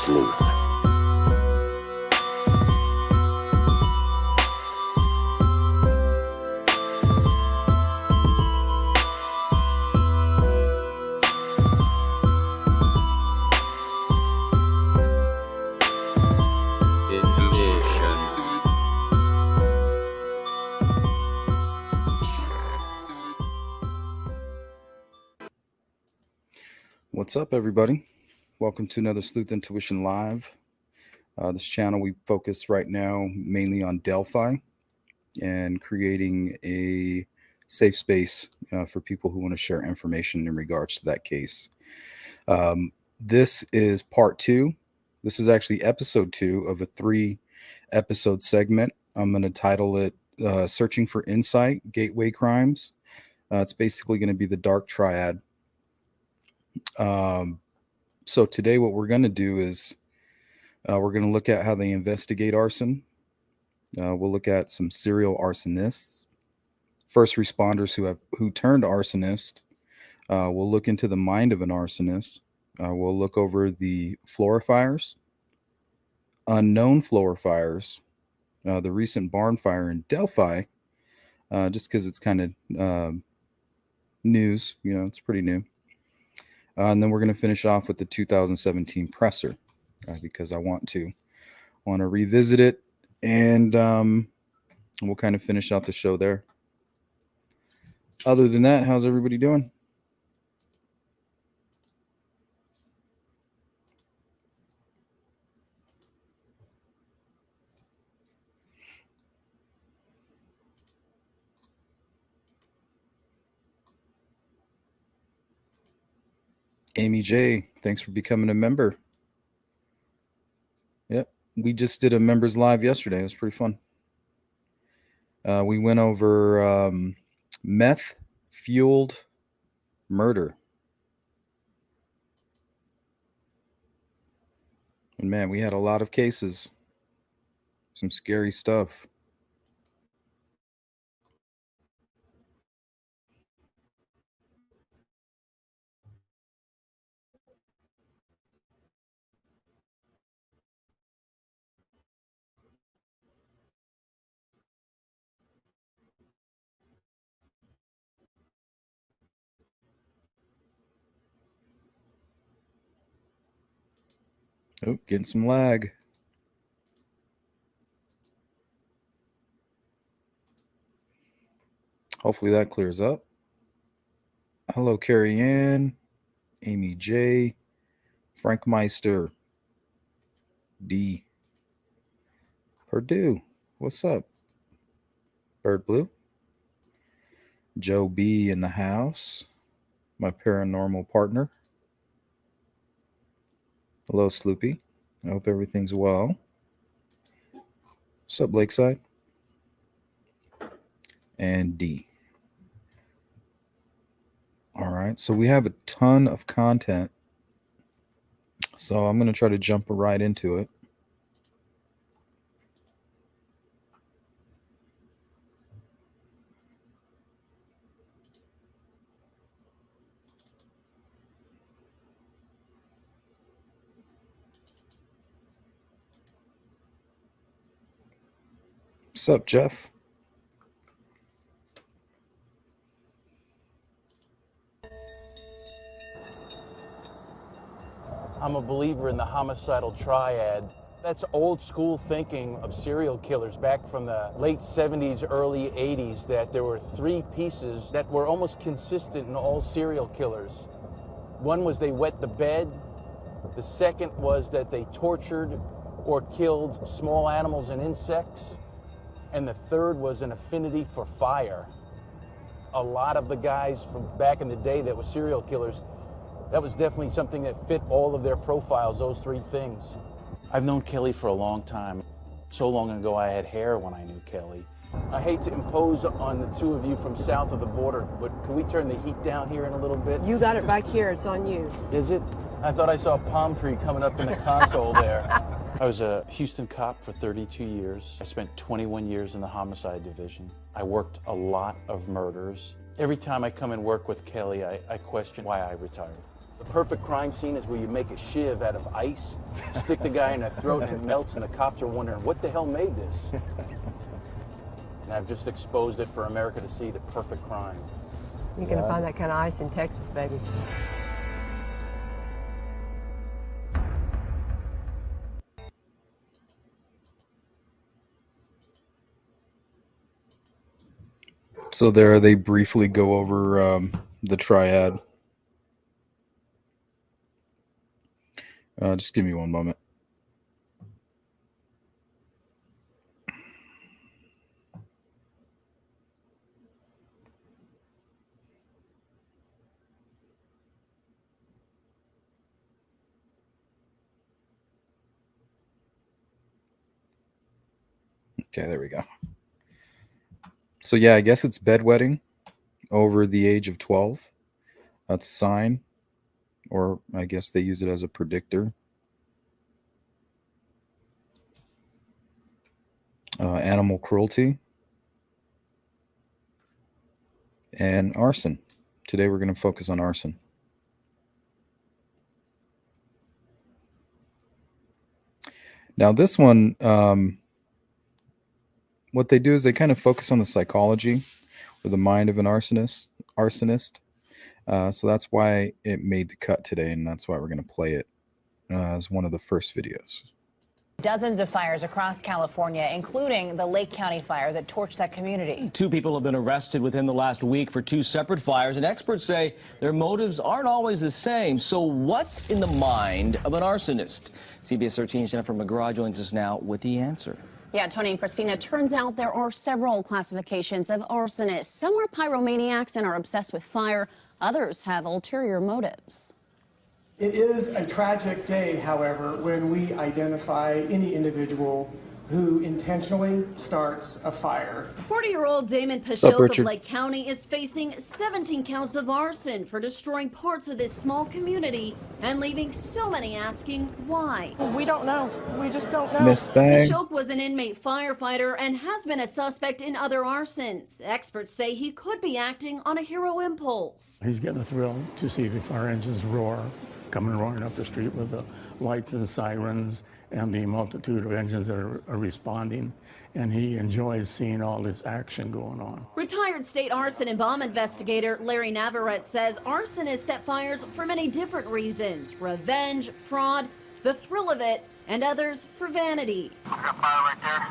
sleuth. What's up, everybody? Welcome to another Sleuth Intuition Live. This channel, we focus right now mainly on Delphi and creating a safe space for people who want to share information in regards to that case. This is part 2. This is actually episode 2 of a 3-episode segment. I'm going to title it Searching for Insight, Gateway Crimes. It's basically going to be the dark triad. So today what we're going to do is we're going to look at how they investigate arson. We'll look at some serial arsonists, first responders who turned arsonist. We'll look into the mind of an arsonist. We'll look over the Flora fires, unknown Flora fires, the recent barn fire in Delphi, just because it's kind of news, it's pretty new. And then we're going to finish off with the 2017 presser because I want to revisit it, and we'll kind of finish out the show there. Other than that, how's everybody doing? Amy J, thanks for becoming a member. Yep, we just did a members live yesterday. It was pretty fun. We went over meth-fueled murder. And man, we had a lot of cases. Some scary stuff. Oh, getting some lag. Hopefully that clears up. Hello, Carrie Ann, Amy J, Frank Meister, D, Purdue. What's up? Bird Blue. Joe B in the house. My paranormal partner. Hello, Sloopy. I hope everything's well. What's up, Lakeside? And D. All right, so we have a ton of content. So I'm going to try to jump right into it. What's up, Jeff? I'm a believer in the homicidal triad. That's old school thinking of serial killers back from the late 70s, early 80s, that there were 3 pieces that were almost consistent in all serial killers. One was they wet the bed. The second was that they tortured or killed small animals and insects. And the third was an affinity for fire. A lot of the guys from back in the day that were serial killers, that was definitely something that fit all of their profiles, those 3 things. I've known Kelly for a long time. So long ago I had hair when I knew Kelly. I hate to impose on the 2 of you from south of the border, but can we turn the heat down here in a little bit? You got it back here, it's on you. Is it? I thought I saw a palm tree coming up in the console there. I was a Houston cop for 32 years. I spent 21 years in the homicide division. I worked a lot of murders. Every time I come and work with Kelly, I question why I retired. The Perfect crime scene is where you make a shiv out of ice, stick the guy in the throat and it melts, and the cops are wondering, what the hell made this? And I've just exposed it for America to see, the perfect crime. You're going to find that kind of ice in Texas, baby. So there they briefly go over the triad. Just give me one moment. Okay, there we go. So yeah, I guess it's bedwetting over the age of 12. That's a sign, or I guess they use it as a predictor. Animal cruelty and arson. Today we're going to focus on arson. Now this one, what they do is they kind of focus on the psychology or the mind of an arsonist. So that's why it made the cut today, and that's why we're going to play it as one of the first videos. Dozens of fires across California, including the Lake County fire that torched that community. 2 people have been arrested within the last week for 2 separate fires, and experts say their motives aren't always the same. So what's in the mind of an arsonist? CBS 13's Jennifer McGraw joins us now with the answer. Yeah, Tony and Christina, turns out there are several classifications of arsonists. Some are pyromaniacs and are obsessed with fire. Others have ulterior motives. It is a tragic day, however, when we identify any individual who intentionally starts a fire. 40-year-old Damon up, Pashok of Richard? Lake County is facing 17 counts of arson for destroying parts of this small community and leaving so many asking why. We don't know. We just don't know. Miss Thang. Pashok was an inmate firefighter and has been a suspect in other arsons. Experts say he could be acting on a hero impulse. He's getting a thrill to see the fire engines roar, coming roaring up the street with the lights and sirens and the multitude of engines that are responding, and he enjoys seeing all this action going on. Retired state arson and bomb investigator Larry Navarrete says arsonists set fires for many different reasons: revenge, fraud, the thrill of it, and others for vanity. I got fire right there.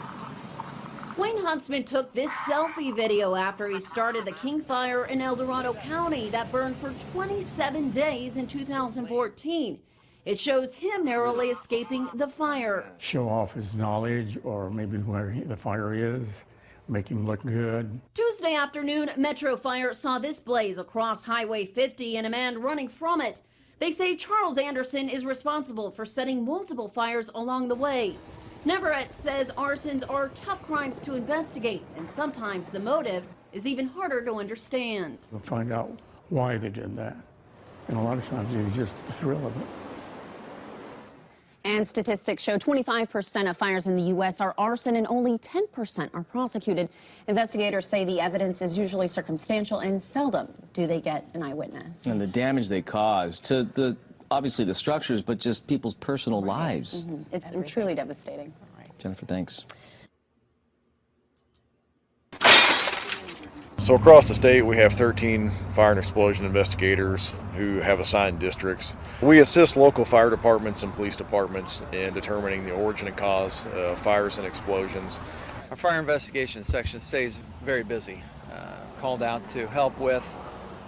Wayne Huntsman took this selfie video after he started the King Fire in El Dorado County that burned for 27 days in 2014. It shows him narrowly escaping the fire. Show off his knowledge, or maybe where the fire is, make him look good. Tuesday afternoon, Metro Fire saw this blaze across Highway 50 and a man running from it. They say Charles Anderson is responsible for setting multiple fires along the way. Navarrete says arsons are tough crimes to investigate, and sometimes the motive is even harder to understand. We'll find out why they did that. And a lot of times it was just the thrill of it. And statistics show 25% of fires in the U.S. are arson and only 10% are prosecuted. Investigators say the evidence is usually circumstantial and seldom do they get an eyewitness. And the damage they cause to obviously the structures, but just people's personal lives. It's truly devastating. Jennifer, thanks. So across the state, we have 13 fire and explosion investigators who have assigned districts. We assist local fire departments and police departments in determining the origin and cause of fires and explosions. Our fire investigation section stays very busy, called out to help with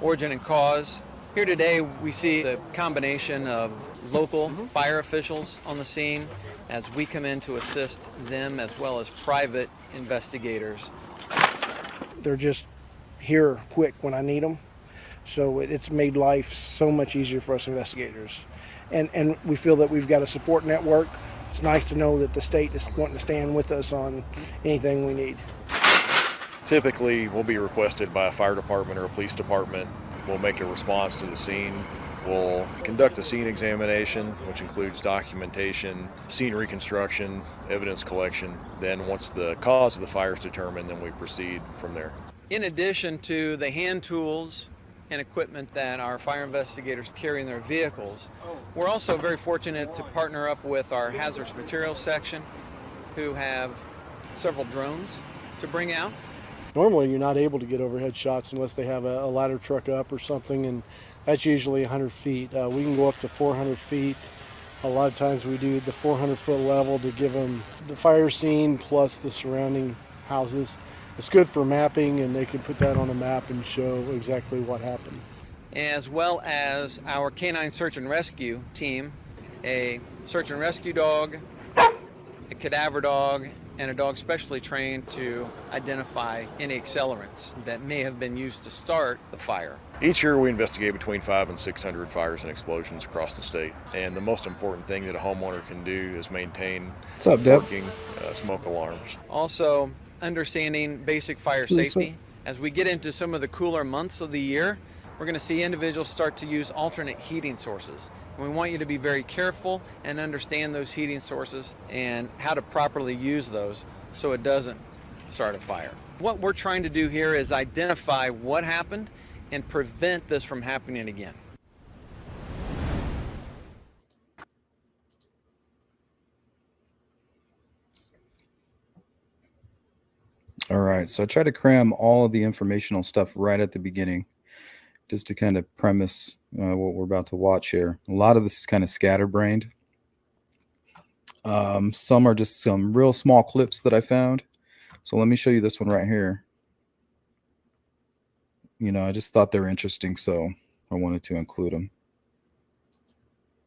origin and cause. Here today, we see the combination of local fire officials on the scene as we come in to assist them, as well as private investigators. They're just here quick when I need them, so it's made life so much easier for us investigators, and we feel that we've got a support network. It's nice to know that the state is wanting to stand with us on anything we need. Typically, we'll be requested by a fire department or a police department. We'll make a response to the scene. We'll conduct a scene examination, which includes documentation, scene reconstruction, evidence collection. Then once the cause of the fire is determined, then we proceed from there. In addition to the hand tools and equipment that our fire investigators carry in their vehicles. We're also very fortunate to partner up with our hazardous materials section, who have several drones to bring out. Normally you're not able to get overhead shots unless they have a ladder truck up or something, and that's usually 100 feet. We can go up to 400 feet. A lot of times we do the 400-foot level to give them the fire scene plus the surrounding houses. It's good for mapping, and they can put that on a map and show exactly what happened. As well as our canine search and rescue team, a search and rescue dog, a cadaver dog, and a dog specially trained to identify any accelerants that may have been used to start the fire. Each year we investigate between 500 and 600 fires and explosions across the state. And the most important thing that a homeowner can do is maintain working smoke alarms. Also, understanding basic fire safety. As we get into some of the cooler months of the year, we're going to see individuals start to use alternate heating sources. And we want you to be very careful and understand those heating sources and how to properly use those so it doesn't start a fire. What we're trying to do here is identify what happened and prevent this from happening again. All right, so I try to cram all of the informational stuff right at the beginning, just to kind of premise what we're about to watch here. A lot of this is kind of scatterbrained. Some are just some real small clips that I found. So let me show you this one right here. You know, I just thought they were interesting, so I wanted to include them.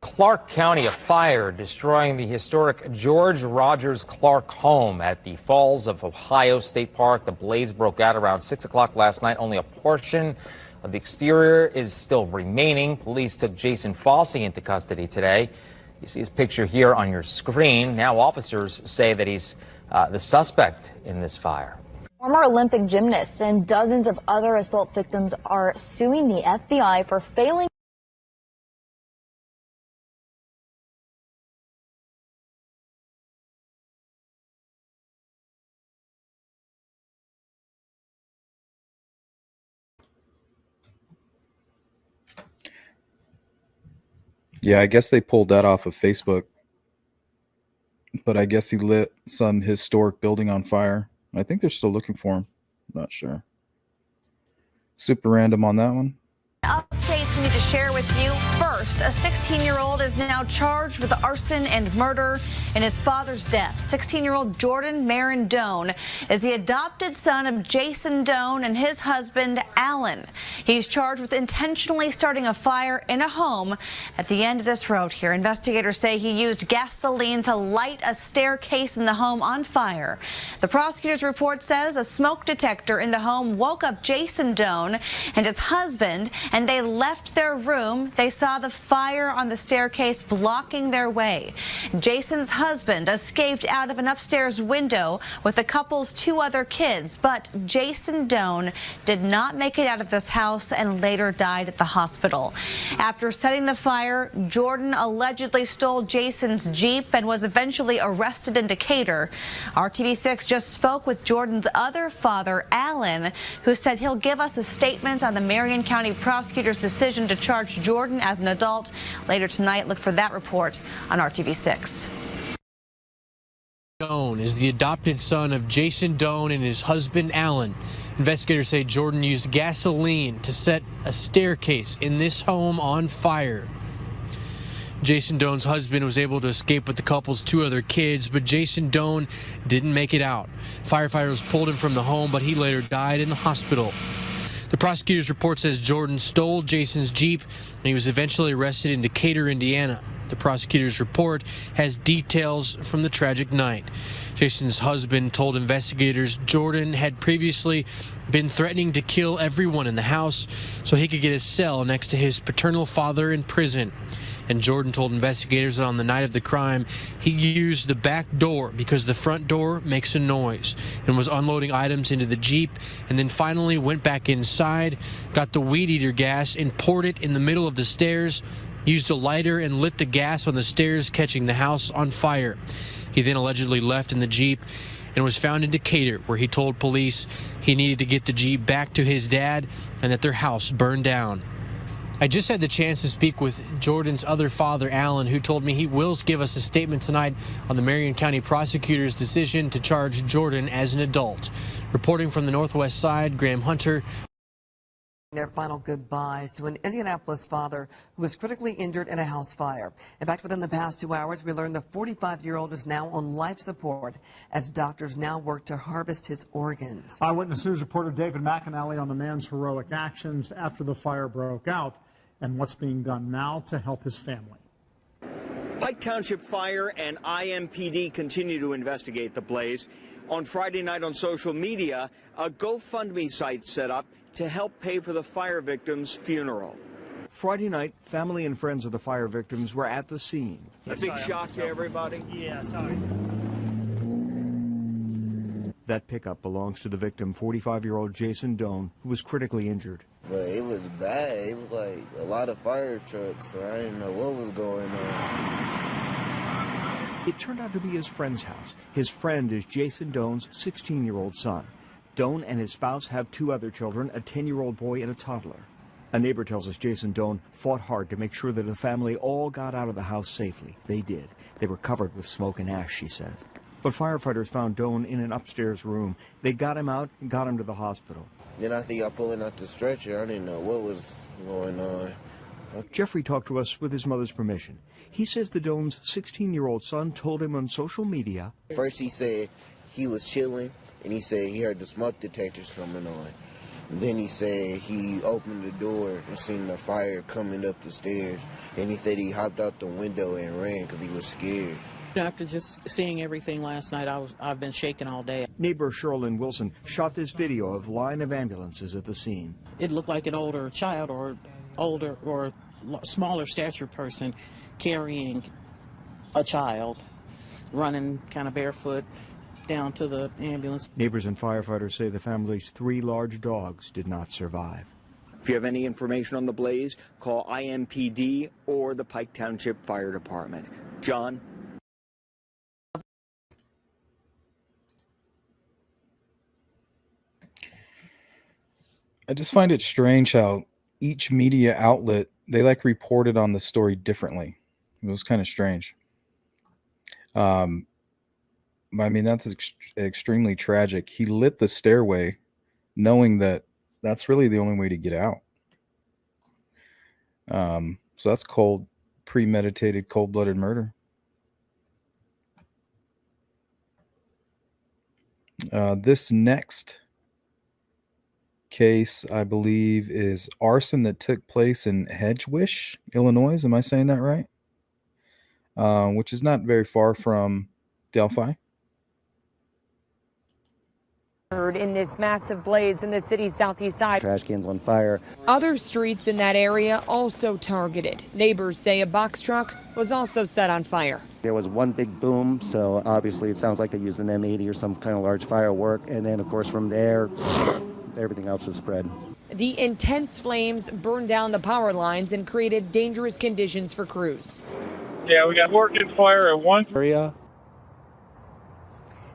Clark County, a fire destroying the historic George Rogers Clark home at the Falls of Ohio State Park. The blaze broke out around 6 o'clock last night. Only a portion of the exterior is still remaining. Police took Jason Fossey into custody today. You see his picture here on your screen. Now officers say that he's the suspect in this fire. Former Olympic gymnasts and dozens of other assault victims are suing the FBI for failing. Yeah, I guess they pulled that off of Facebook. But I guess he lit some historic building on fire. I think they're still looking for him. I'm not sure. Super random on that one. Updates we need to share with you. First, a 16-year-old is now charged with arson and murder in his father's death. 16-year-old Jordan Marin Doan is the adopted son of Jason Doan and his husband, Alan. He's charged with intentionally starting a fire in a home at the end of this road here. Investigators say he used gasoline to light a staircase in the home on fire. The prosecutor's report says a smoke detector in the home woke up Jason Doan and his husband, and they left their room. They saw the fire on the staircase blocking their way. Jason's husband escaped out of an upstairs window with the couple's 2 other kids, but Jason Doan did not make it out of this house and later died at the hospital. After setting the fire, Jordan allegedly stole Jason's Jeep and was eventually arrested in Decatur. RTV6 just spoke with Jordan's other father, Alan, who said he'll give us a statement on the Marion County prosecutor's decision to charge Jordan as an adult. Later tonight, look for that report on RTV6. Doan is the adopted son of Jason Doan and his husband, Alan. Investigators say Jordan used gasoline to set a staircase in this home on fire. Jason Doan's husband was able to escape with the couple's 2 other kids, but Jason Doan didn't make it out. Firefighters pulled him from the home, but he later died in the hospital. The prosecutor's report says Jordan stole Jason's Jeep, and he was eventually arrested in Decatur, Indiana. The prosecutor's report has details from the tragic night. Jason's husband told investigators Jordan had previously been threatening to kill everyone in the house so he could get a cell next to his paternal father in prison. And Jordan told investigators that on the night of the crime, he used the back door because the front door makes a noise, and was unloading items into the Jeep, and then finally went back inside, got the weed eater gas and poured it in the middle of the stairs, used a lighter and lit the gas on the stairs, catching the house on fire. He then allegedly left in the Jeep and was found in Decatur, where he told police he needed to get the Jeep back to his dad and that their house burned down. I just had the chance to speak with Jordan's other father, Alan, who told me he will give us a statement tonight on the Marion County prosecutor's decision to charge Jordan as an adult. Reporting from the Northwest Side, Graham Hunter. Their final goodbyes to an Indianapolis father who was critically injured in a house fire. In fact, within the past 2 hours, we learned the 45-year-old is now on life support as doctors now work to harvest his organs. Eyewitness News reporter David McAnally on the man's heroic actions after the fire broke out and what's being done now to help his family. Pike Township Fire and IMPD continue to investigate the blaze. On Friday night on social media, a GoFundMe site set up to help pay for the fire victim's funeral. Friday night, family and friends of the fire victims were at the scene. A big shock to everybody? Yeah, sorry. That pickup belongs to the victim, 45-year-old Jason Doan, who was critically injured. But it was bad. It was like a lot of fire trucks, so I didn't know what was going on. It turned out to be his friend's house. His friend is Jason Doan's 16-year-old son. Doan and his spouse have 2 other children, a 10-year-old boy and a toddler. A neighbor tells us Jason Doan fought hard to make sure that the family all got out of the house safely. They did. They were covered with smoke and ash, she says. But firefighters found Doan in an upstairs room. They got him out and got him to the hospital. Then I think I pulling out the stretcher. I didn't know what was going on. Jeffrey talked to us with his mother's permission. He says the Doan's 16-year-old son told him on social media. First he said he was chilling, and he said he heard the smoke detectors coming on. Then he said he opened the door and seen the fire coming up the stairs. And he said he hopped out the window and ran because he was scared. After just seeing everything last night, I've been shaking all day. Neighbor Sherilyn Wilson shot this video of line of ambulances at the scene. It looked like an older child or older or smaller stature person carrying a child, running kind of barefoot down to the ambulance. Neighbors and firefighters say the family's 3 large dogs did not survive. If you have any information on the blaze, call IMPD or the Pike Township Fire Department. John? I just find it strange how each media outlet, they like reported on the story differently. It was kind of strange. I mean, that's extremely tragic. He lit the stairway knowing that that's really the only way to get out. So that's premeditated, cold-blooded murder. This next case, I believe, is arson that took place in Hedgewish, Illinois. Am I saying that right? Which is not very far from Delphi. In this massive blaze in the city's southeast side. Trash cans on fire. Other streets in that area also targeted. Neighbors say a box truck was also set on fire. There was one big boom, so obviously it sounds like they used an M80 or some kind of large firework. And then, of course, from there, everything else was spread. The intense flames burned down the power lines and created dangerous conditions for crews. Yeah, we got working fire at one area.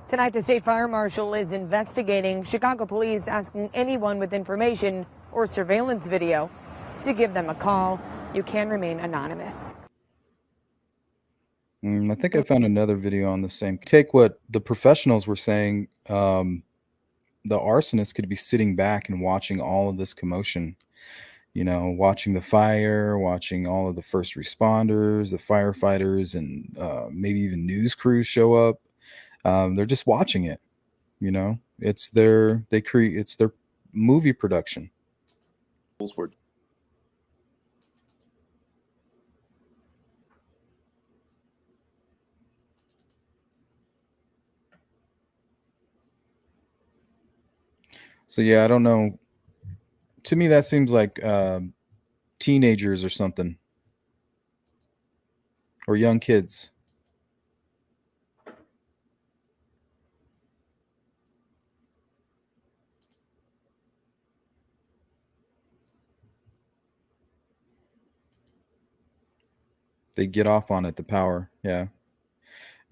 Tonight, the state fire marshal is investigating. Chicago police asking anyone with information or surveillance video to give them a call. You can remain anonymous. I think I found another video on the same. Take what the professionals were saying. The arsonist could be sitting back and watching all of this commotion. You know, watching the fire, watching all of the first responders, the firefighters, and maybe even news crews show up. They're just watching it, you know. It's their movie production. So yeah, I don't know. To me, that seems like teenagers or something, or young kids. They get off on it, the power. Yeah.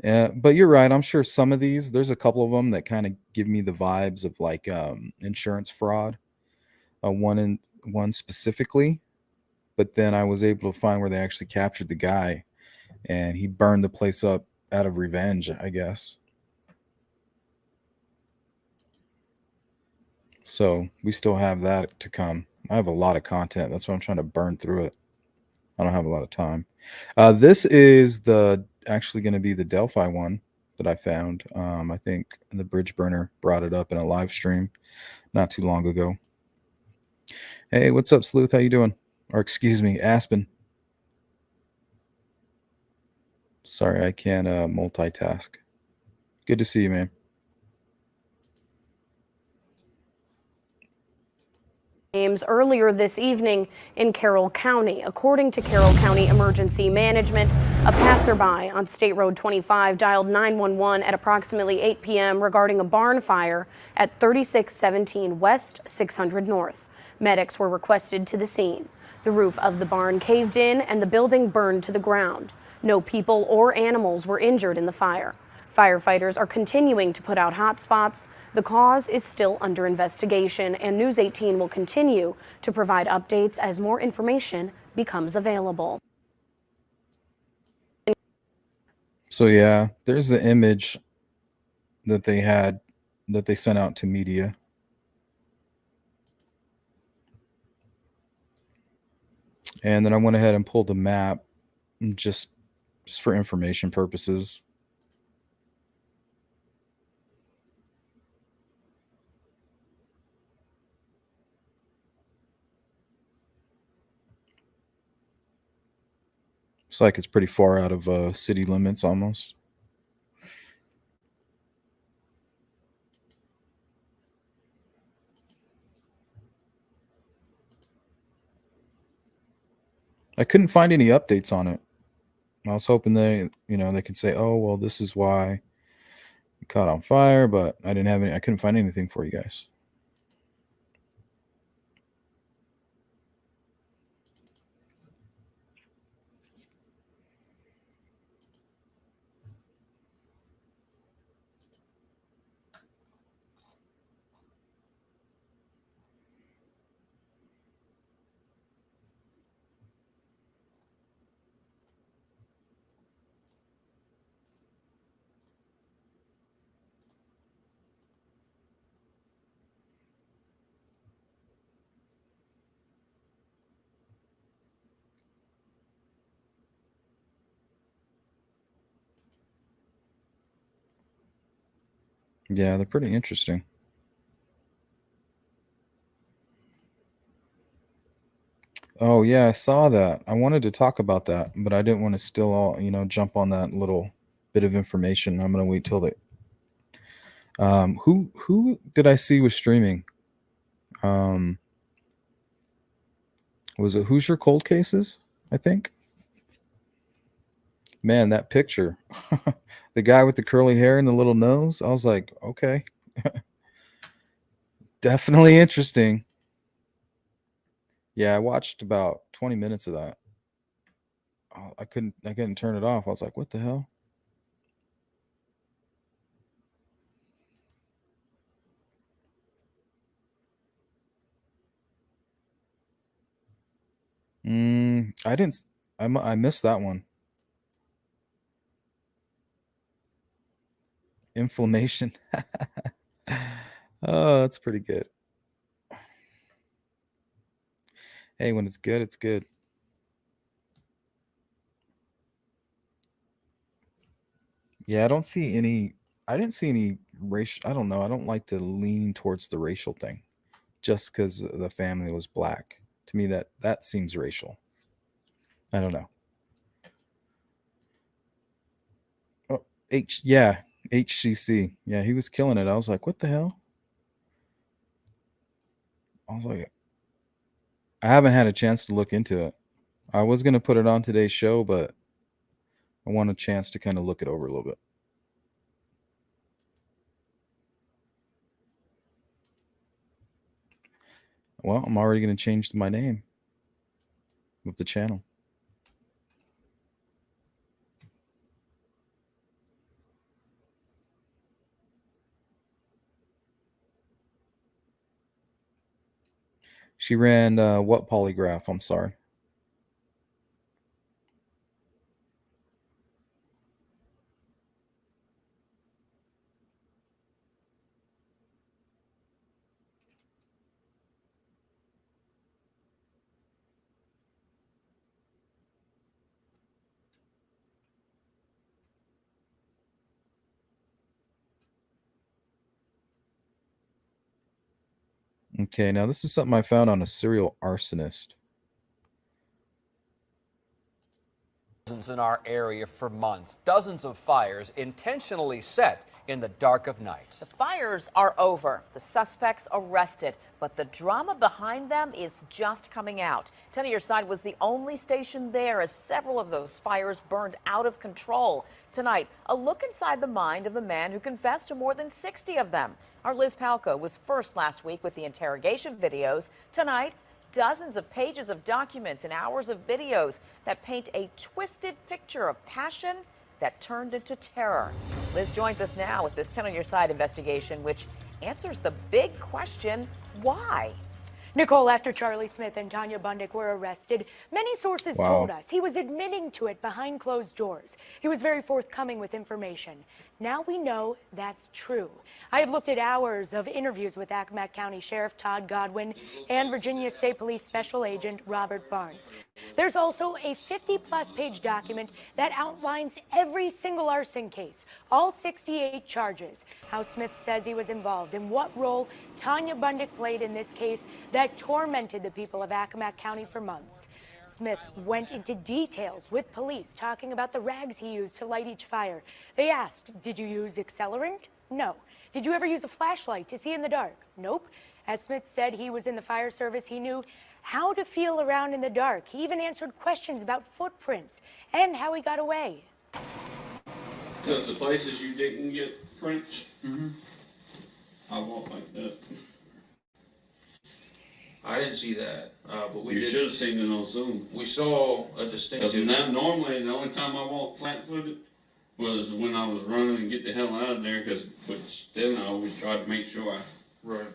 But you're right. I'm sure some of these, there's a couple of them that kind of give me the vibes of like insurance fraud. One specifically, but then I was able to find where they actually captured the guy, and he burned the place up out of revenge, I guess. So we still have that to come. I have a lot of content. That's why I'm trying to burn through it. I don't have a lot of time. This is actually going to be the Delphi one that I found. I think the Bridge Burner brought it up in a live stream not too long ago. Hey, what's up, Sleuth? How you doing? Or excuse me, Aspen. Sorry, I can't multitask. Good to see you, man. Earlier this evening in Carroll County. According to Carroll County Emergency Management, a passerby on State Road 25 dialed 911 at approximately 8 p.m. regarding a barn fire at 3617 West 600 North. Medics were requested to the scene. The roof of the barn caved in and the building burned to the ground. No people or animals were injured in the fire. Firefighters are continuing to put out hot spots. The cause is still under investigation, and News 18 will continue to provide updates as more information becomes available. So yeah, there's the image that they sent out to media. And then I went ahead and pulled the map just for information purposes. Looks like it's pretty far out of city limits almost. I couldn't find any updates on it. I was hoping they could say, "Oh, well, this is why it caught on fire," but I couldn't find anything for you guys. Yeah, they're pretty interesting. Oh yeah, I saw that. I wanted to talk about that, but I didn't want to still all jump on that little bit of information. I'm gonna wait till the who did I see was streaming? Was it Hoosier Cold Cases? I think. Man, that picture. The guy with the curly hair and the little nose. I was like, okay. Definitely interesting. Yeah, I watched about 20 minutes of that. I couldn't turn it off. I was like, what the hell? I missed that one. Inflammation. Oh, that's pretty good. Hey, when it's good, it's good. Yeah, I didn't see any racial. I don't know. I don't like to lean towards the racial thing just because the family was black. To me, that seems racial. I don't know. Oh, HCC. Yeah, he was killing it. I was like, what the hell? I was like, I haven't had a chance to look into it. I was going to put it on today's show, but I want a chance to kind of look it over a little bit. Well, I'm already going to change my name of the channel. She ran what polygraph? I'm sorry. Okay, now this is something I found on a serial arsonist. In our area for months, dozens of fires intentionally set in the dark of night. The fires are over, the suspects arrested, but the drama behind them is just coming out. 10 on Your Side was the only station there as several of those fires burned out of control. Tonight, a look inside the mind of the man who confessed to more than 60 of them. Our Liz Palco was first last week with the interrogation videos. Tonight, dozens of pages of documents and hours of videos that paint a twisted picture of passion that turned into terror. Liz joins us now with this 10 on Your Side investigation, which answers the big question, why? Nicole, after Charlie Smith and Tanya Bundick were arrested, many sources told us he was admitting to it behind closed doors. He was very forthcoming with information. Now we know that's true. I have looked at hours of interviews with Accomack County Sheriff Todd Godwin and Virginia State Police Special Agent Robert Barnes. There's also a 50-plus page document that outlines every single arson case, all 68 charges, how Smith says he was involved, and what role Tanya Bundick played in this case that tormented the people of Accomack County for months. Smith went into details with police, talking about the rags he used to light each fire. They asked, did you use accelerant? No. Did you ever use a flashlight to see in the dark? Nope. As Smith said he was in the fire service, he knew how to feel around in the dark. He even answered questions about footprints and how he got away. Because the places you didn't get prints, I walk like that. I didn't see that, but we You should have seen it on Zoom. We saw a distinctive. Because normally the only time I walked flat-footed was when I was running and get the hell out of there. But still, I always tried to make sure I. Right.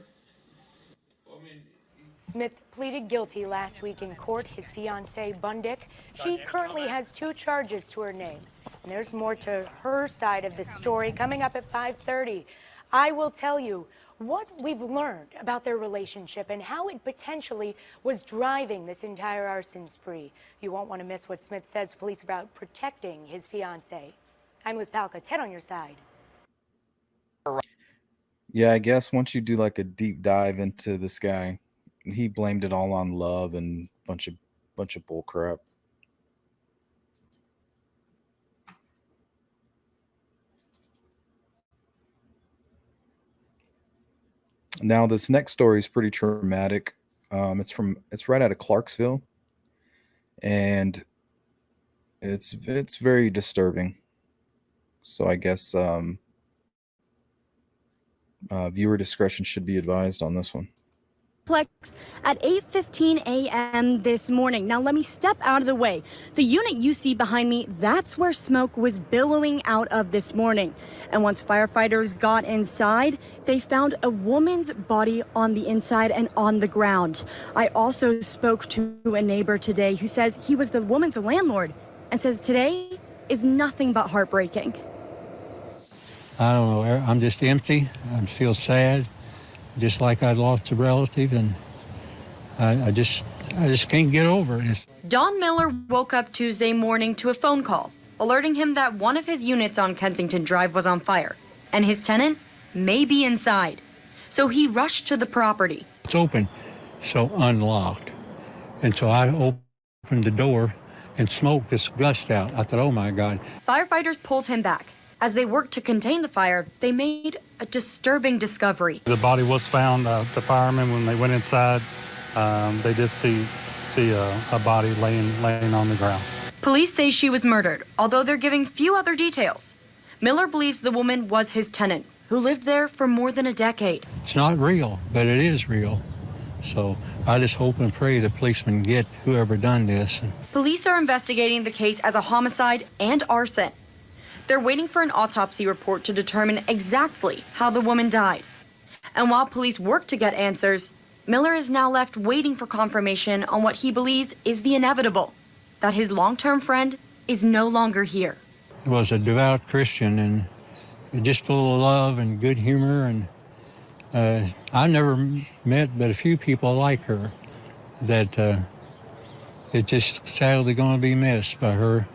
Smith pleaded guilty last week in court. His fiancee, Bundick, she currently has 2 charges to her name. And there's more to her side of the story coming up at 5:30. I will tell you what we've learned about their relationship and how it potentially was driving this entire arson spree. You won't want to miss what Smith says to police about protecting his fiancée. I'm Liz Palca, 10 on Your Side. Yeah, I guess once you do like a deep dive into this guy, he blamed it all on love and bunch of bull crap. Now, this next story is pretty traumatic. It's right out of Clarksville, and it's very disturbing. So I guess viewer discretion should be advised on this one. At 8:15 a.m. this morning. Now let me step out of the way. The unit you see behind me, that's where smoke was billowing out of this morning. And once firefighters got inside, they found a woman's body on the inside and on the ground. I also spoke to a neighbor today who says he was the woman's landlord and says today is nothing but heartbreaking. I don't know. I'm just empty. I feel sad. Just like I lost a relative, and I just can't get over it. Don Miller woke up Tuesday morning to a phone call, alerting him that one of his units on Kensington Drive was on fire, and his tenant may be inside. So he rushed to the property. It's open, so unlocked. And so I opened the door, and smoke just gushed out. I thought, oh my God. Firefighters pulled him back. As they worked to contain the fire, they made a disturbing discovery. The body was found. The firemen, when they went inside, they did see a body laying on the ground. Police say she was murdered, although they're giving few other details. Miller believes the woman was his tenant, who lived there for more than a decade. It's not real, but it is real. So I just hope and pray the policemen get whoever done this. Police are investigating the case as a homicide and arson. They're waiting for an autopsy report to determine exactly how the woman died. And while police work to get answers, Miller is now left waiting for confirmation on what he believes is the inevitable, that his long-term friend is no longer here. He was a devout Christian and just full of love and good humor, and I never met but a few people like her that it's just sadly going to be missed by her.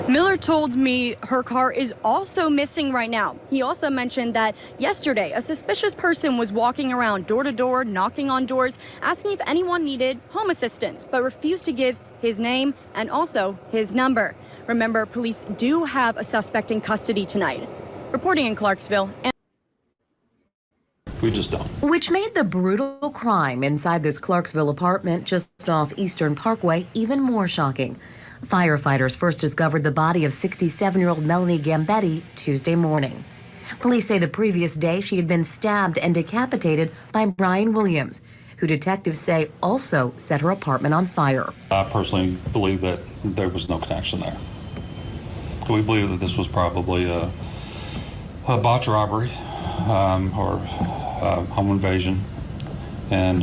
Miller told me her car is also missing right now. He also mentioned that yesterday a suspicious person was walking around door to door, knocking on doors, asking if anyone needed home assistance, but refused to give his name and also his number. Remember, police do have a suspect in custody tonight. Reporting in Clarksville. We just don't. Which made the brutal crime inside this Clarksville apartment just off Eastern Parkway even more shocking. Firefighters first discovered the body of 67-year-old Melanie Gambetti Tuesday morning. Police say the previous day she had been stabbed and decapitated by Brian Williams, who detectives say also set her apartment on fire. I personally believe that there was no connection there. We believe that this was probably a botched robbery or home invasion, and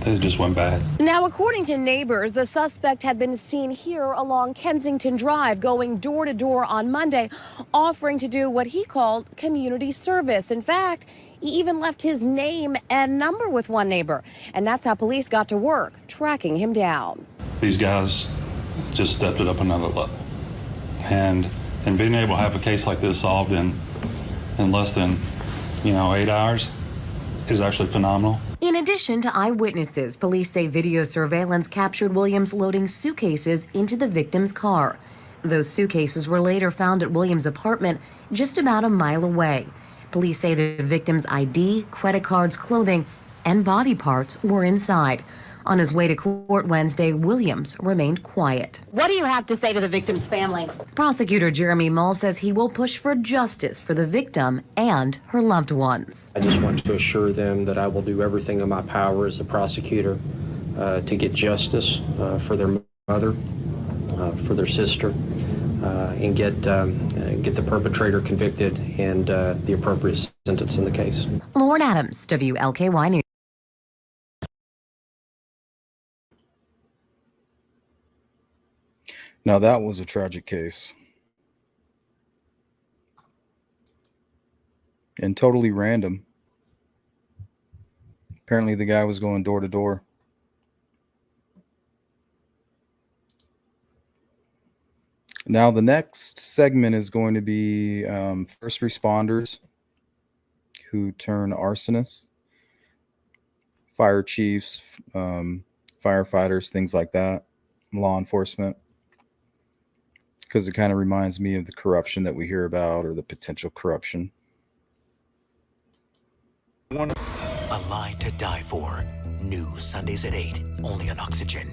it just went bad. Now, according to neighbors, the suspect had been seen here along Kensington Drive, going door to door on Monday, offering to do what he called community service. In fact, he even left his name and number with one neighbor, and that's how police got to work, tracking him down. These guys just stepped it up another level, and being able to have a case like this solved in less than 8 hours is actually phenomenal. In addition to eyewitnesses, police say video surveillance captured Williams loading suitcases into the victim's car. Those suitcases were later found at Williams' apartment just about a mile away. Police say the victim's ID, credit cards, clothing, and body parts were inside. On his way to court Wednesday, Williams remained quiet. What do you have to say to the victim's family? Prosecutor Jeremy Mull says he will push for justice for the victim and her loved ones. I just want to assure them that I will do everything in my power as a prosecutor to get justice for their mother, for their sister, and get the perpetrator convicted and the appropriate sentence in the case. Lauren Adams, WLKY News. Now that was a tragic case. And totally random. Apparently the guy was going door to door. Now the next segment is going to be first responders who turn arsonists, fire chiefs, firefighters, things like that, law enforcement. Because it kind of reminds me of the corruption that we hear about, or the potential corruption. A Lie to Die For. New Sundays at 8, only on Oxygen.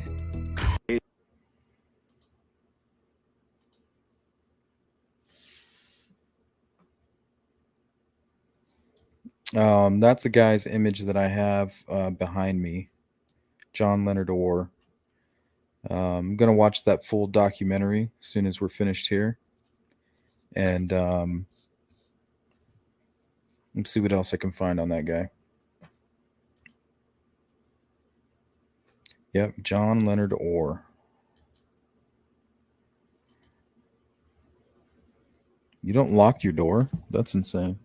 That's the guy's image that I have behind me, John Leonard Orr. I'm going to watch that full documentary as soon as we're finished here. And let's see what else I can find on that guy. Yep, John Leonard Orr. You don't lock your door? That's insane.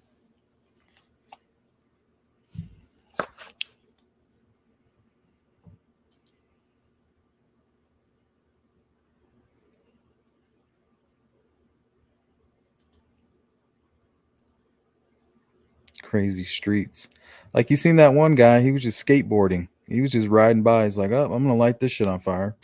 Crazy streets. Like, you seen that one guy, he was just skateboarding. He was just riding by. He's like, oh, I'm gonna light this shit on fire.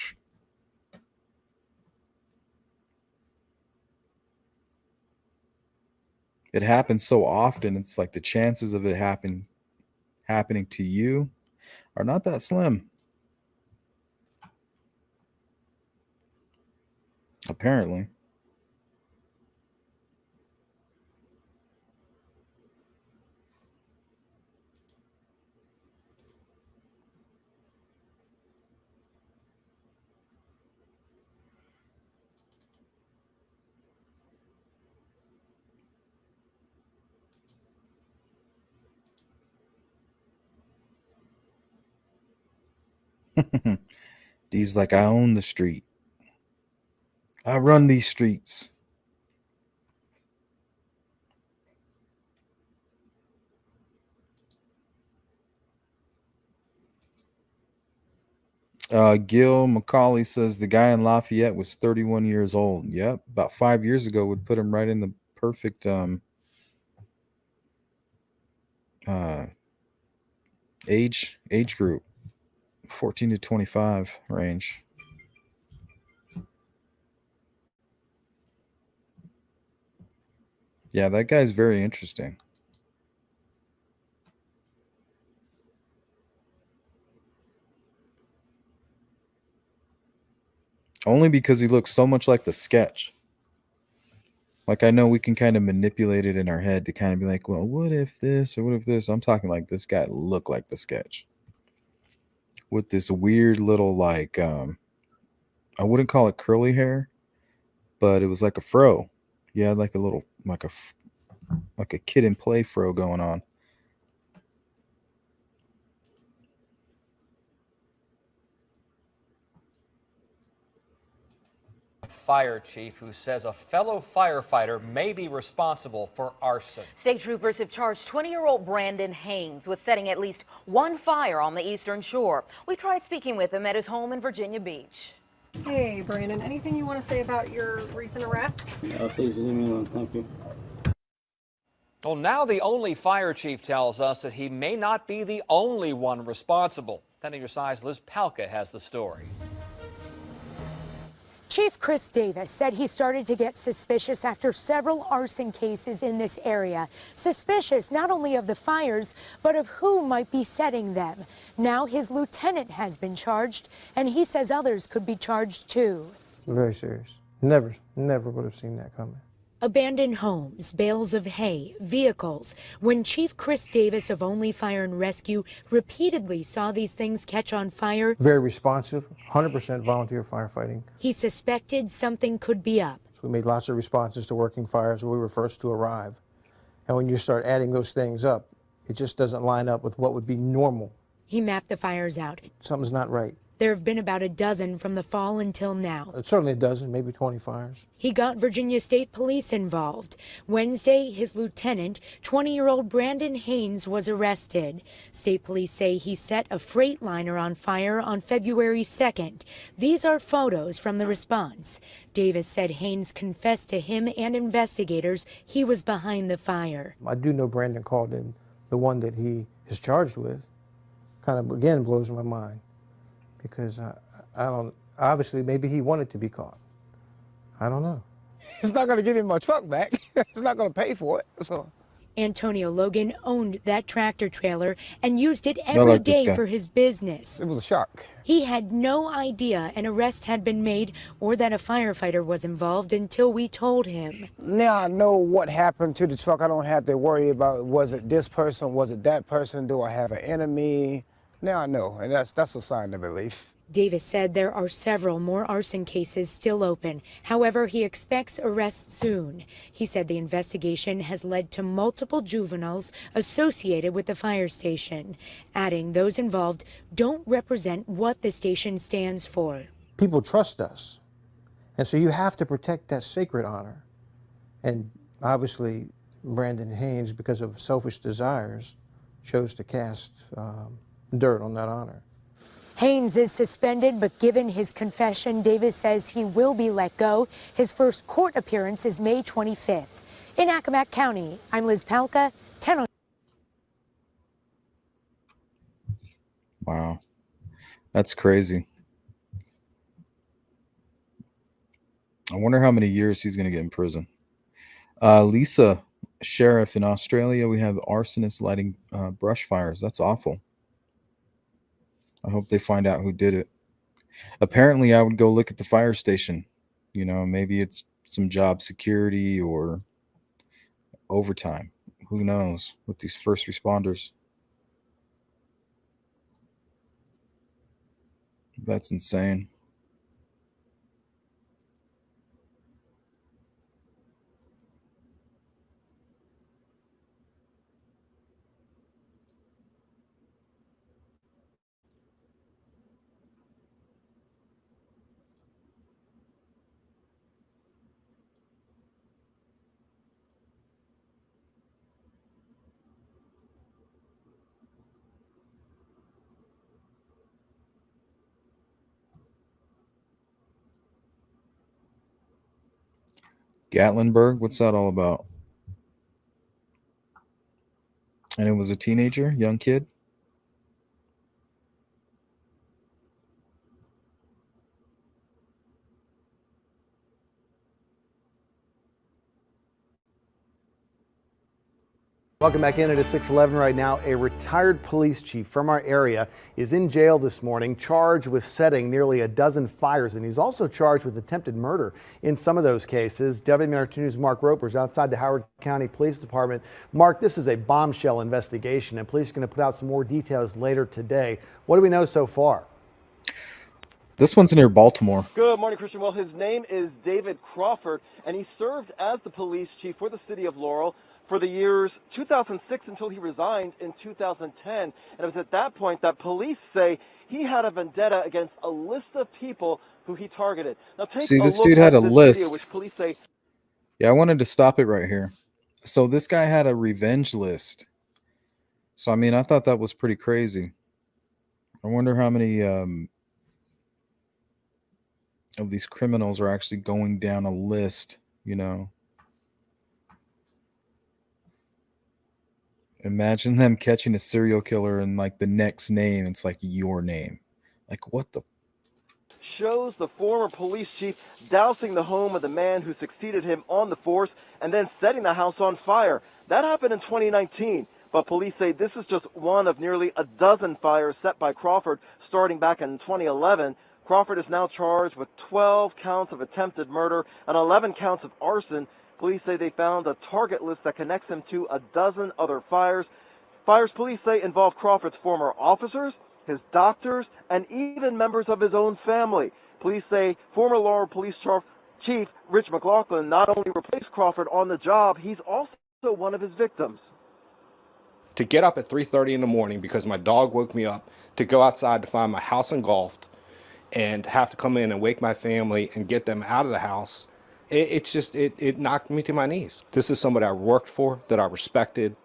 It happens so often. It's like the chances of it happening to you are not that slim. Apparently. D's like, I own the street. I run these streets. Gil McCauley says the guy in Lafayette was 31 years old. Yep, about 5 years ago would put him right in the perfect age group, 14 to 25 range. Yeah, that guy's very interesting. Only because he looks so much like the sketch. Like, I know we can kind of manipulate it in our head to kind of be like, well, what if this or what if this? I'm talking like this guy looked like the sketch. With this weird little, like, I wouldn't call it curly hair, but it was like a fro. He had like a little, like a kid in play fro going on. Fire chief who says a fellow firefighter may be responsible for arson. State troopers have charged 20-year-old Brandon Haynes with setting at least one fire on the Eastern Shore. We tried speaking with him at his home in Virginia Beach. Hey, Brandon, anything you want to say about your recent arrest? Please leave me alone. Thank you. Well, now the only fire chief tells us that he may not be the only one responsible. 10 on your side's Liz Palka has the story. Chief Chris Davis said he started to get suspicious after several arson cases in this area. Suspicious not only of the fires, but of who might be setting them. Now his lieutenant has been charged, and he says others could be charged too. Very serious. Never would have seen that coming. Abandoned homes, bales of hay, vehicles. When Chief Chris Davis of Only Fire and Rescue repeatedly saw these things catch on fire, Very responsive, 100% volunteer firefighting. he suspected something could be up. So we made lots of responses to working fires where we were first to arrive. And when you start adding those things up, it just doesn't line up with what would be normal. He mapped the fires out. Something's not right. There have been about a dozen from the fall until now. It's certainly a dozen, maybe 20 fires. He got Virginia State Police involved. Wednesday, his lieutenant, 20-year-old Brandon Haynes, was arrested. State police say he set a freight liner on fire on February 2nd. These are photos from the response. Davis said Haynes confessed to him and investigators he was behind the fire. I do know Brandon called in the one that he is charged with. Kind of, again, blows my mind. Because I don't, obviously maybe he wanted to be caught. I don't know. It's not going to give him my truck back. It's not going to pay for it. So. Antonio Logan owned that tractor trailer and used it every day for his business. It was a shock. He had no idea an arrest had been made or that a firefighter was involved until we told him. Now I know what happened to the truck. I don't have to worry about, was it this person, was it that person, do I have an enemy? Now I know, and that's a sign of relief. Davis said there are several more arson cases still open. However, he expects arrests soon. He said the investigation has led to multiple juveniles associated with the fire station, adding those involved don't represent what the station stands for. People trust us, and so you have to protect that sacred honor. And obviously, Brandon Haynes, because of selfish desires, chose to cast dirt on that honor. Haynes is suspended, but given his confession, Davis says he will be let go. His first court appearance is May 25th. In Accomack County, I'm Liz Palka, 10 on. Wow. That's crazy. I wonder how many years he's going to get in prison. Lisa, sheriff in Australia, we have arsonists lighting brush fires. That's awful. I hope they find out who did it. Apparently, I would go look at the fire station. You know, maybe it's some job security or overtime. Who knows with these first responders? That's insane. Gatlinburg, what's that all about? And it was a teenager, young kid. Welcome back in. It is 6:11 right now. A retired police chief from our area is in jail this morning, charged with setting nearly a dozen fires, and he's also charged with attempted murder in some of those cases. WMAR News' Mark Roper is outside the Howard County Police Department. Mark, this is a bombshell investigation, and police are going to put out some more details later today. What do we know so far? This one's near Baltimore. Good morning, Christian. Well, his name is David Crawford, and he served as the police chief for the city of Laurel for the years 2006 until he resigned in 2010. And it was at that point that police say he had a vendetta against a list of people who he targeted. Now, take See, a this look dude at had a this list. video, which police say. Yeah, I wanted to stop it right here. So this guy had a revenge list. So, I mean, I thought that was pretty crazy. I wonder how many of these criminals are actually going down a list, you know. Imagine them catching a serial killer and like the next name, it's like your name. Like, what the? Shows the former police chief dousing the home of the man who succeeded him on the force and then setting the house on fire. That happened in 2019, but police say this is just one of nearly a dozen fires set by Crawford starting back in 2011. Crawford is now charged with 12 counts of attempted murder and 11 counts of arson. Police say they found a target list that connects him to a dozen other fires. Fires, police say, involve Crawford's former officers, his doctors, and even members of his own family. Police say former Laurel Police Chief Rich McLaughlin not only replaced Crawford on the job, he's also one of his victims. To get up at 3:30 in the morning because my dog woke me up, to go outside to find my house engulfed, and have to come in and wake my family and get them out of the house, it knocked me to my knees. This is somebody I worked for, that I respected.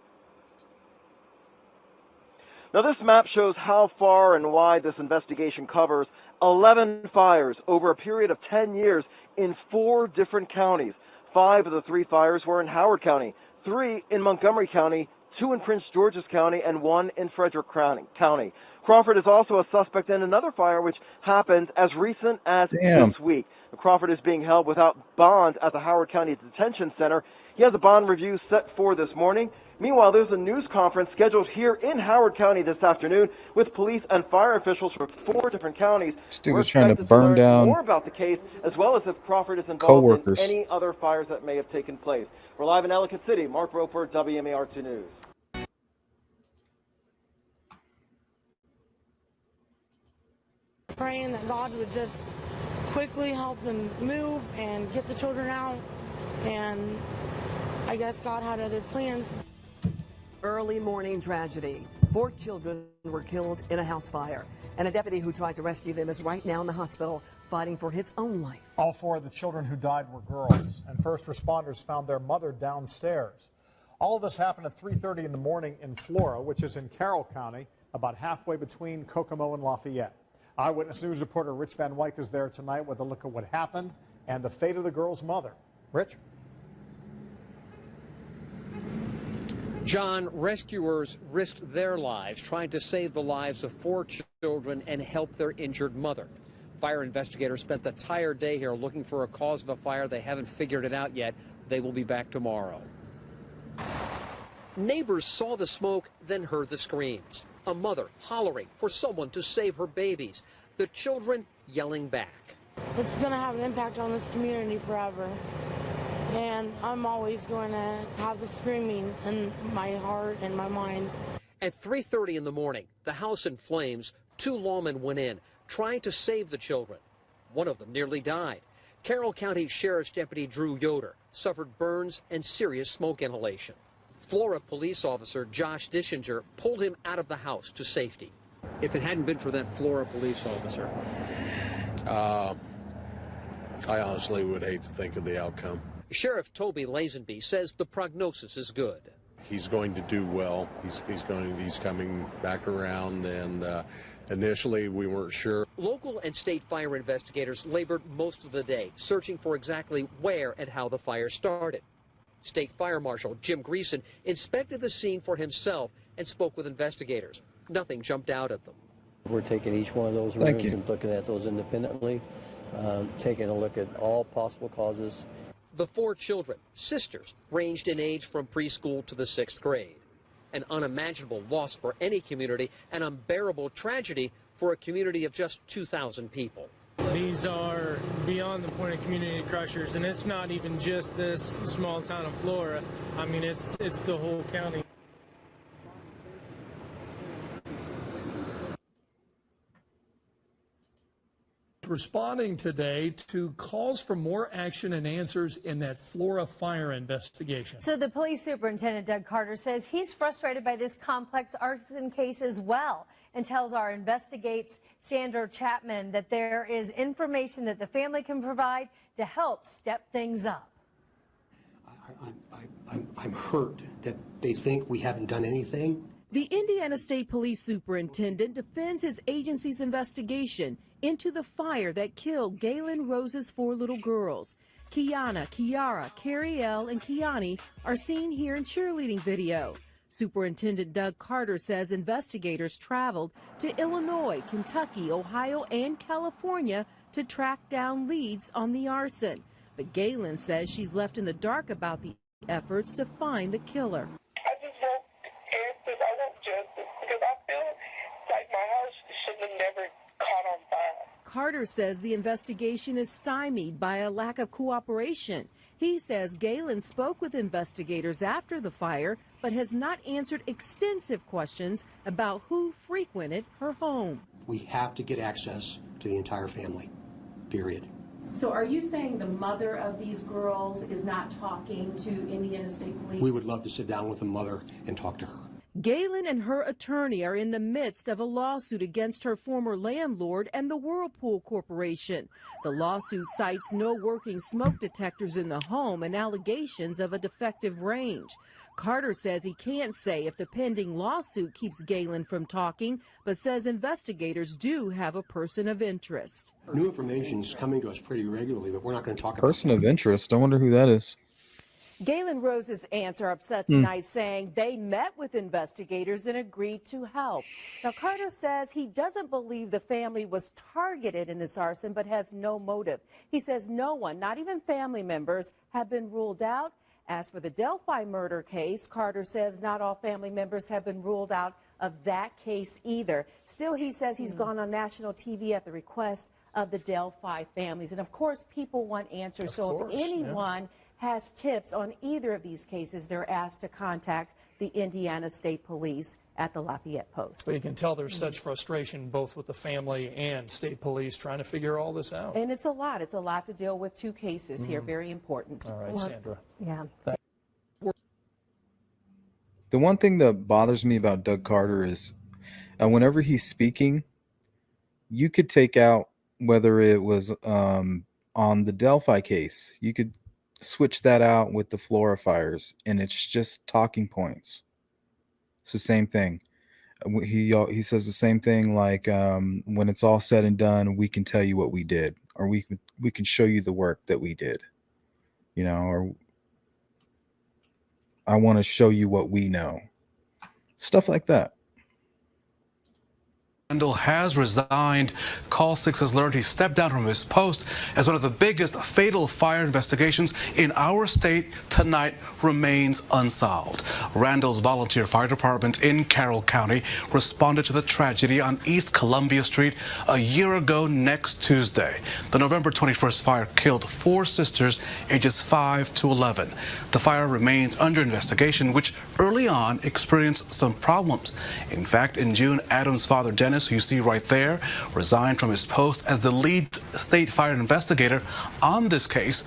Now, this map shows how far and wide this investigation covers 11 fires over a period of 10 years in 4 different counties. 5 of the 3 fires were in Howard County, 3 in Montgomery County, 2 in Prince George's County, and 1 in Frederick County. Crawford is also a suspect in another fire which happened as recent as this week. Crawford is being held without bond at the Howard County Detention Center. He has a bond review set for this morning. Meanwhile, there's a news conference scheduled here in Howard County this afternoon with police and fire officials from 4 different counties. This dude was trying to burn down more about the case, as well as if Crawford is involved in any other fires that may have taken place. We're live in Ellicott City. Mark Roper, WMAR2 News. Praying that God would just quickly help them move and get the children out, and I guess God had other plans. Early morning tragedy. 4 children were killed in a house fire, and a deputy who tried to rescue them is right now in the hospital fighting for his own life. All 4 of the children who died were girls, and first responders found their mother downstairs. All of this happened at 3:30 in the morning in Flora, which is in Carroll County, about halfway between Kokomo and Lafayette. Eyewitness News reporter Rich Van Wyk is there tonight with a look at what happened and the fate of the girl's mother. Rich? John, rescuers risked their lives trying to save the lives of 4 children and help their injured mother. Fire investigators spent the entire day here looking for a cause of a fire. They haven't figured it out yet. They will be back tomorrow. Neighbors saw the smoke, then heard the screams. A mother hollering for someone to save her babies. The children yelling back. It's going to have an impact on this community forever. And I'm always going to have the screaming in my heart and my mind. At 3:30 in the morning, the house in flames. 2 lawmen went in, trying to save the children. One of them nearly died. Carroll County Sheriff's Deputy Drew Yoder suffered burns and serious smoke inhalation. Flora police officer Josh Dishinger pulled him out of the house to safety. If it hadn't been for that Flora police officer, I honestly would hate to think of the outcome. Sheriff Toby Lazenby says the prognosis is good. He's going to do well. He's coming back around, and initially we weren't sure. Local and state fire investigators labored most of the day searching for exactly where and how the fire started. State Fire Marshal Jim Greason inspected the scene for himself and spoke with investigators. Nothing jumped out at them. We're taking each one of those rooms and looking at those independently, taking a look at all possible causes. The 4 children, sisters, ranged in age from preschool to the 6th grade. An unimaginable loss for any community, an unbearable tragedy for a community of just 2,000 people. These are beyond the point of community crushers, and it's not even just this small town of Flora. I mean, it's the whole county. Responding today to calls for more action and answers in that Flora fire investigation. So the police superintendent, Doug Carter, says he's frustrated by this complex arson case as well, and tells our investigates Sandra Chapman that there is information that the family can provide to help step things up. I'm hurt that they think we haven't done anything. The Indiana State Police Superintendent defends his agency's investigation into the fire that killed Galen Rose's 4 little girls. Kiana, Kiara, Carrie-Elle, and Kiani are seen here in cheerleading video. Superintendent Doug Carter says investigators traveled to Illinois, Kentucky, Ohio, and California to track down leads on the arson. But Galen says she's left in the dark about the efforts to find the killer. I just want answers. I want justice because I feel like my house should have never caught on fire. Carter says the investigation is stymied by a lack of cooperation. He says Galen spoke with investigators after the fire, but has not answered extensive questions about who frequented her home. We have to get access to the entire family, period. So are you saying the mother of these girls is not talking to Indiana State Police? We would love to sit down with the mother and talk to her. Galen and her attorney are in the midst of a lawsuit against her former landlord and the Whirlpool Corporation. The lawsuit cites no working smoke detectors in the home and allegations of a defective range. Carter says he can't say if the pending lawsuit keeps Galen from talking, but says investigators do have a person of interest. New information is coming to us pretty regularly, but we're not going to talk about Person of interest. I wonder who that is. Galen Rose's aunts are upset tonight, saying they met with investigators and agreed to help. Now, Carter says he doesn't believe the family was targeted in this arson, but has no motive. He says no one, not even family members, have been ruled out. As for the Delphi murder case, Carter says not all family members have been ruled out of that case either. Still, he says he's gone on national TV at the request of the Delphi families. And of course, people want answers. So if anyone has tips on either of these cases, they're asked to contact the Indiana State Police at the Lafayette Post. So you can tell there's such frustration both with the family and state police trying to figure all this out. And it's a lot. It's a lot to deal with. 2 cases here, very important. All right, Sandra. Yeah. The one thing that bothers me about Doug Carter is whenever he's speaking, you could take out whether it was on the Delphi case. You could switch that out with the Flora fires, and it's just talking points. It's the same thing. He says the same thing, like when it's all said and done, we can tell you what we did, or we can show you the work that we did, you know, or I want to show you what we know, stuff like that. Randall has resigned. Call 6 has learned he stepped down from his post as one of the biggest fatal fire investigations in our state tonight remains unsolved. Randall's volunteer fire department in Carroll County responded to the tragedy on East Columbia Street a year ago next Tuesday. The November 21st fire killed 4 sisters ages 5 to 11. The fire remains under investigation, which early on experienced some problems. In fact, in June, Adam's father, Dennis, who you see right there, resigned from his post as the lead state fire investigator on this case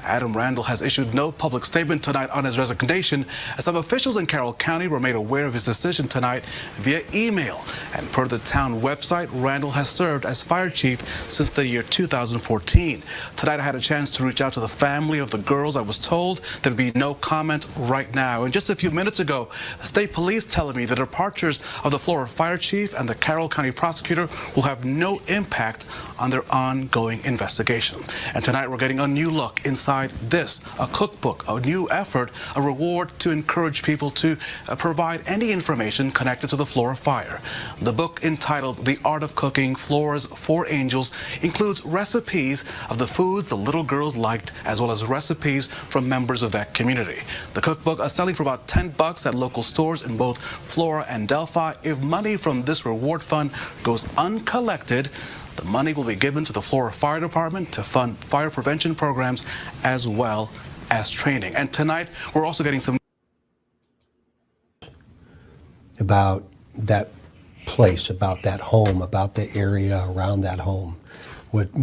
Adam Randall has issued no public statement tonight on his resignation, as some officials in Carroll County were made aware of his decision tonight via email. And per the town website, Randall has served as fire chief since the year 2014. Tonight I had a chance to reach out to the family of the girls. I was told there'd be no comment right now. And just a few minutes ago, state police telling me the departures of the Flora fire chief and the Carroll County prosecutor will have no impact on their ongoing investigation. And tonight we're getting a new look inside this, a cookbook, a new effort, a reward to encourage people to provide any information connected to the Flora fire. The book, entitled The Art of Cooking, Flora's Four Angels, includes recipes of the foods the little girls liked, as well as recipes from members of that community. The cookbook is selling for about $10 at local stores in both Flora and Delphi. If money from this reward fund goes uncollected, the money will be given to the Flora Fire Department to fund fire prevention programs as well as training. And tonight, we're also getting some about that place, about that home, about the area around that home, what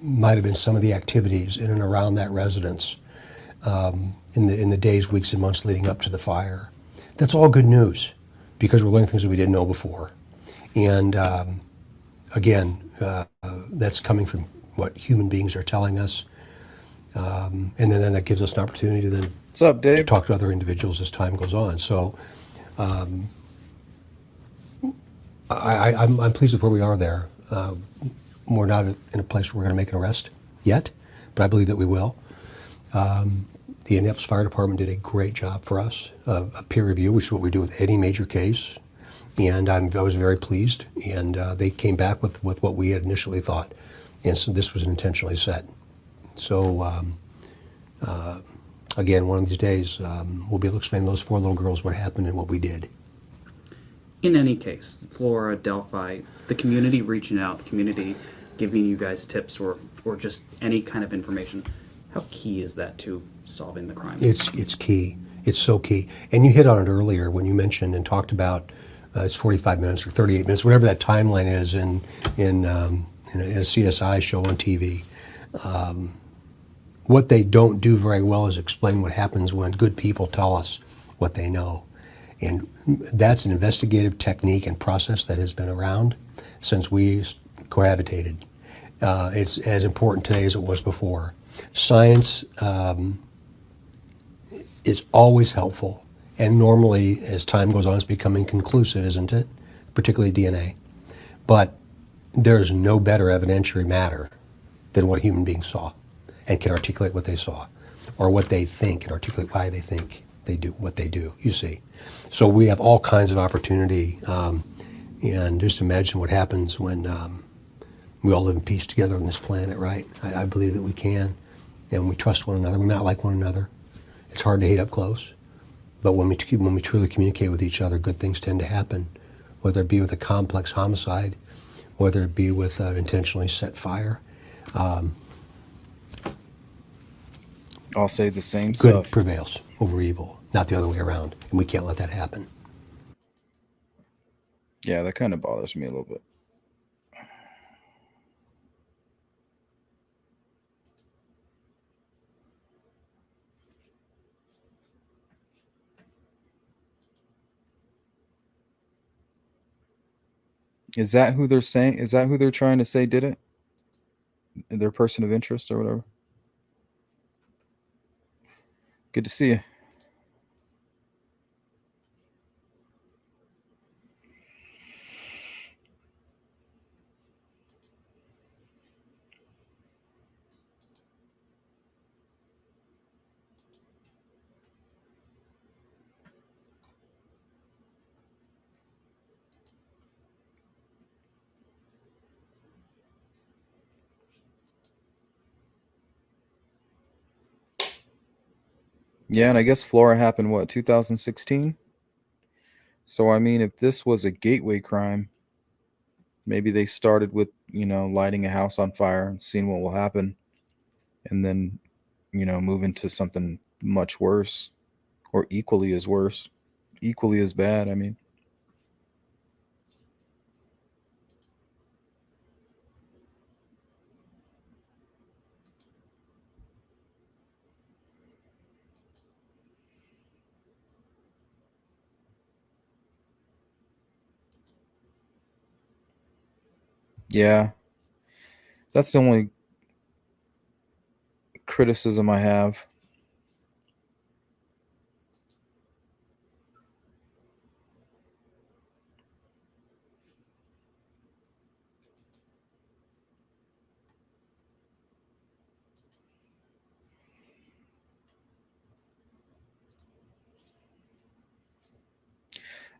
might have been some of the activities in and around that residence in the days, weeks, and months leading up to the fire. That's all good news, because we're learning things that we didn't know before. And again, that's coming from what human beings are telling us. And then that gives us an opportunity to then What's up, Dave? to talk to other individuals as time goes on. So I'm pleased with where we are there. We're not in a place where we're going to make an arrest yet, but I believe that we will. The Indianapolis Fire Department did a great job for us, a peer review, which is what we do with any major case. And I was very pleased, and they came back with what we had initially thought. And so this was intentionally set. So again, one of these days, we'll be able to explain to those four little girls what happened and what we did. In any case, Flora, Delphi, the community reaching out, the community giving you guys tips or just any kind of information, how key is that to solving the crime? It's key. It's so key. And you hit on it earlier when you mentioned and talked about it's 45 minutes or 38 minutes, whatever that timeline is in a CSI show on TV. What they don't do very well is explain what happens when good people tell us what they know. And that's an investigative technique and process that has been around since we cohabitated. It's as important today as it was before. Science is always helpful, and normally, as time goes on, it's becoming conclusive, isn't it? Particularly DNA. But there's no better evidentiary matter than what human beings saw and can articulate what they saw, or what they think and articulate why they think they do what they do, you see. So we have all kinds of opportunity, and just imagine what happens when we all live in peace together on this planet, right? I believe that we can, and we trust one another. We might not like one another. It's hard to hate up close, but when we truly communicate with each other, good things tend to happen, whether it be with a complex homicide, whether it be with an intentionally set fire. I'll say the same Good stuff. prevails over evil, not the other way around, and we can't let that happen. Yeah, that kind of bothers me a little bit. Is that who they're saying? Is that who they're trying to say did it? Their person of interest or whatever? Good to see you. Yeah, and I guess Flora happened, what, 2016? So, I mean, if this was a gateway crime, maybe they started with, lighting a house on fire and seeing what will happen, and then, move into something much worse, or equally as worse, equally as bad, I mean. Yeah, that's the only criticism I have.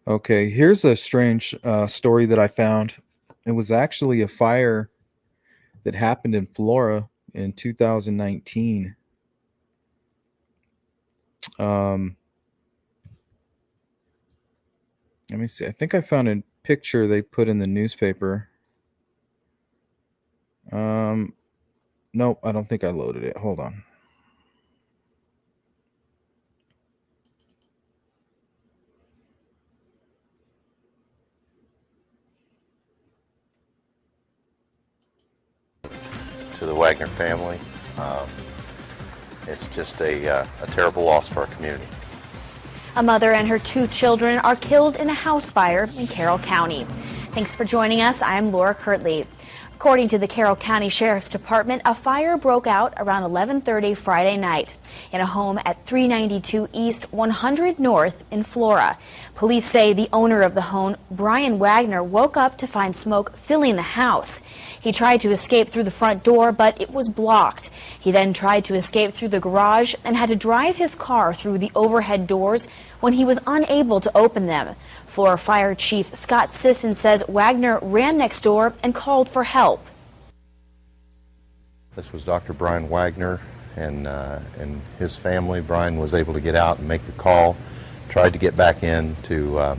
Okay, here's a strange story that I found. It was actually a fire that happened in Flora in 2019. Let me see. I think I found a picture they put in the newspaper. Nope, I don't think I loaded it. Hold on. To the Wagner family. It's just a terrible loss for our community. A mother and her 2 children are killed in a house fire in Carroll County. Thanks for joining us. I'm Laura Kirtley. According to the Carroll County Sheriff's Department, a fire broke out around 11:30 Friday night in a home at 392 East 100 North in Flora. Police say the owner of the home, Brian Wagner, woke up to find smoke filling the house. He tried to escape through the front door, but it was blocked. He then tried to escape through the garage and had to drive his car through the overhead doors when he was unable to open them. Flora Fire Chief Scott Sisson says Wagner ran next door and called for help. This was Dr. Brian Wagner and his family. Brian was able to get out and make the call, tried to get back in to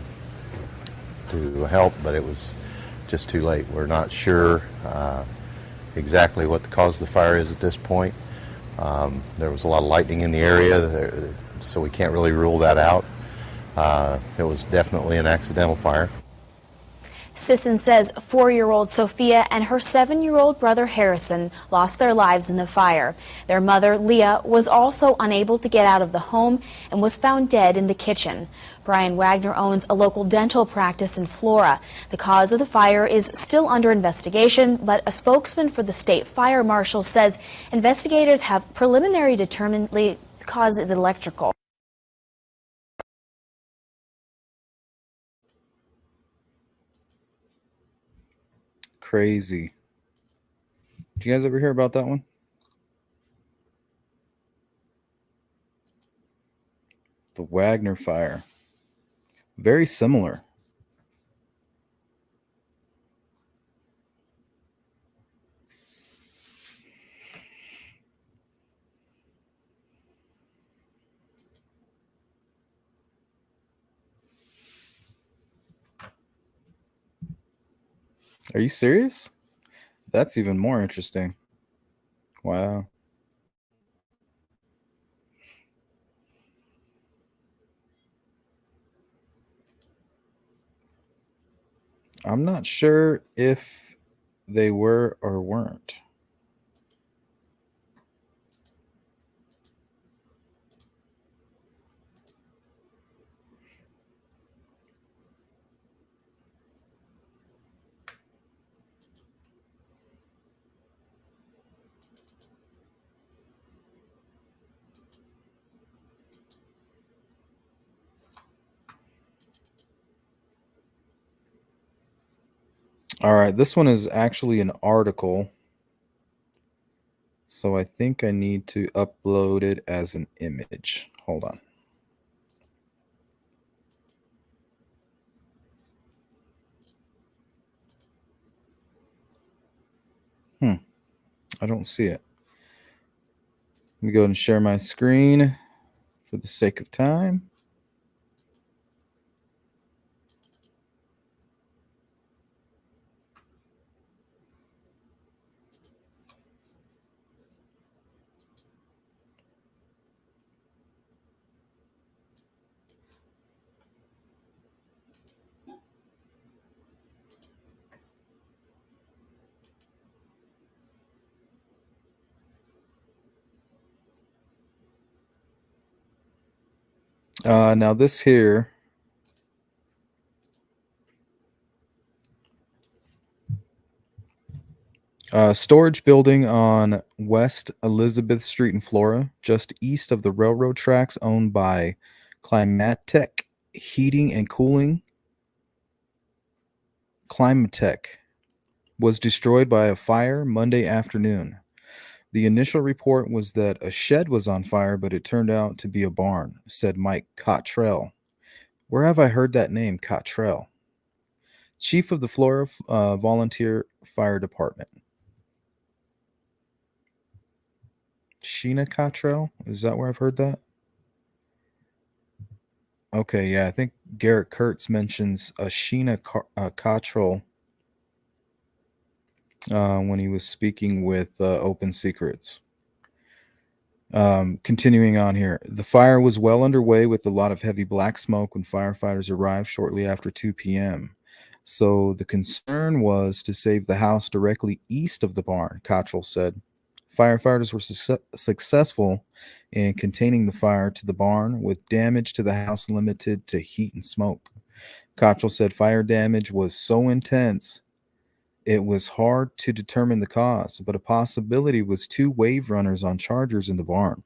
help, but it was just too late. We're not sure exactly what the cause of the fire is at this point. There was a lot of lightning in the area, so we can't really rule that out. It was definitely an accidental fire. Sisson says 4-year-old Sophia and her 7-year-old brother Harrison lost their lives in the fire. Their mother, Leah, was also unable to get out of the home and was found dead in the kitchen. Brian Wagner owns a local dental practice in Flora. The cause of the fire is still under investigation, but a spokesman for the state fire marshal says investigators have preliminary determined the cause is electrical. Crazy. Did you guys ever hear about that one? The Wagner fire. Very similar. Are you serious? That's even more interesting. Wow. I'm not sure if they were or weren't. All right, this one is actually an article. So I think I need to upload it as an image. Hold on. I don't see it. Let me go ahead and share my screen for the sake of time. Now this here Storage building on West Elizabeth Street in Flora, just east of the railroad tracks, owned by Climatek Heating and Cooling. Climatek was destroyed by a fire Monday afternoon. The initial report was that a shed was on fire, but it turned out to be a barn, said Mike Cottrell. Where have I heard that name, Cottrell? Chief of the Flora Volunteer Fire Department. Sheena Cottrell? Is that where I've heard that? Okay, yeah, I think Garrett Kurtz mentions a Sheena Cottrell when he was speaking with Open Secrets. Continuing on here, the fire was well underway with a lot of heavy black smoke when firefighters arrived shortly after 2 p.m. So the concern was to save the house directly east of the barn, Cottrell said. Firefighters were successful in containing the fire to the barn, with damage to the house limited to heat and smoke. Cottrell said fire damage was so intense it was hard to determine the cause, but a possibility was 2 wave runners on chargers in the barn.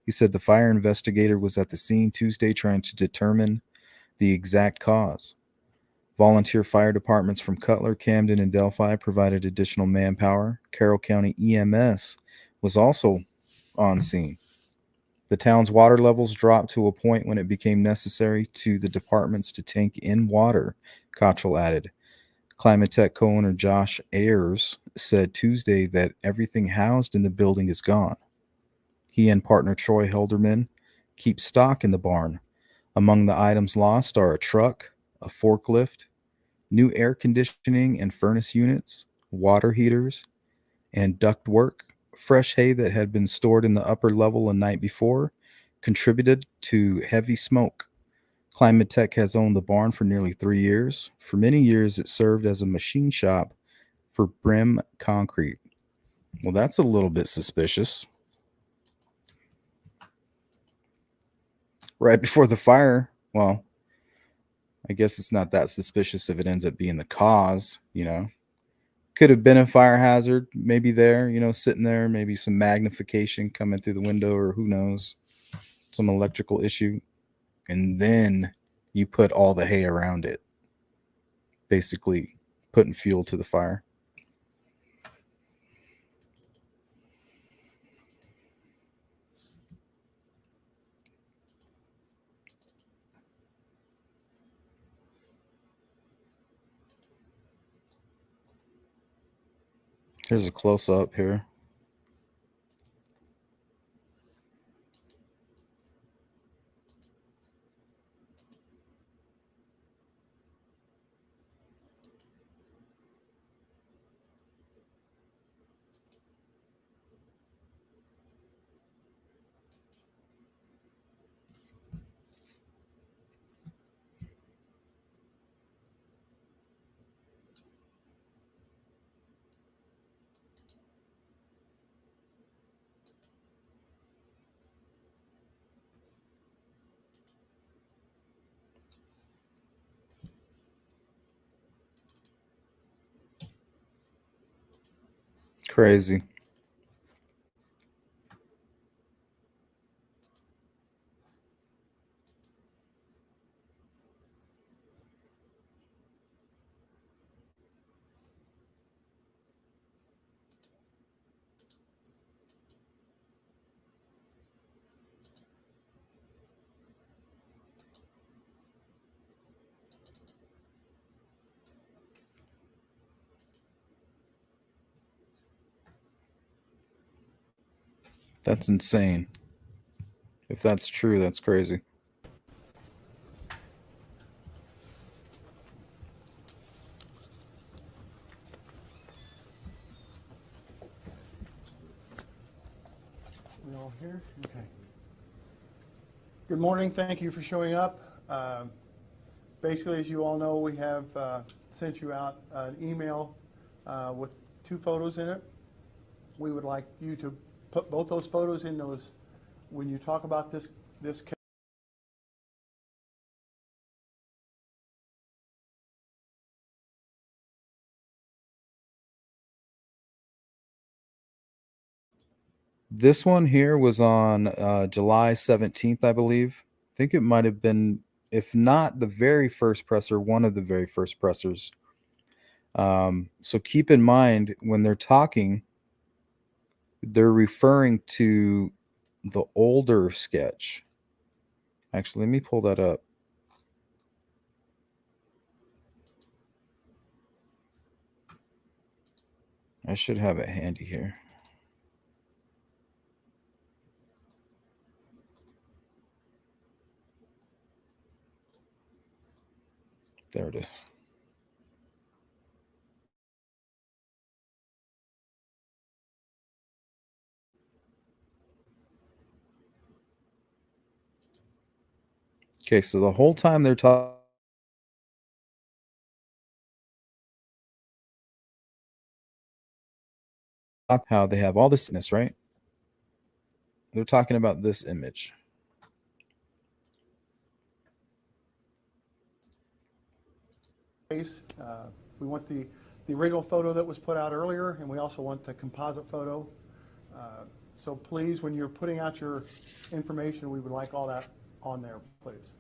He said the fire investigator was at the scene Tuesday trying to determine the exact cause. Volunteer fire departments from Cutler, Camden, and Delphi provided additional manpower. Carroll County EMS was also on scene. The town's water levels dropped to a point when it became necessary to the departments to tank in water, Cottrell added. Climatek co-owner Josh Ayers said Tuesday that everything housed in the building is gone. He and partner Troy Helderman keep stock in the barn. Among the items lost are a truck, a forklift, new air conditioning and furnace units, water heaters, and duct work. Fresh hay that had been stored in the upper level the night before contributed to heavy smoke. Climatek has owned the barn for nearly 3 years. For many years, it served as a machine shop for Brim Concrete. Well, that's a little bit suspicious. Right before the fire, well, I guess it's not that suspicious if it ends up being the cause, Could have been a fire hazard, maybe there, sitting there, maybe some magnification coming through the window, or who knows, some electrical issue. And then you put all the hay around it, basically putting fuel to the fire. Here's a close-up here. Crazy. That's insane. If that's true, that's crazy. We all here? Okay. Good morning. Thank you for showing up. Basically, as you all know, we have sent you out an email with 2 photos in it. We would like you to put both those photos in those when you talk about this case. This one here was on July 17th, I believe. I think it might have been, if not the very first presser, one of the very first pressers. So keep in mind when they're talking, they're referring to the older sketch. Actually, let me pull that up. I should have it handy here. There it is. Okay, so the whole time they're talking, how they have all this, right? They're talking about this image. We want the original photo that was put out earlier, and we also want the composite photo. So please, when you're putting out your information, we would like all that on there, please.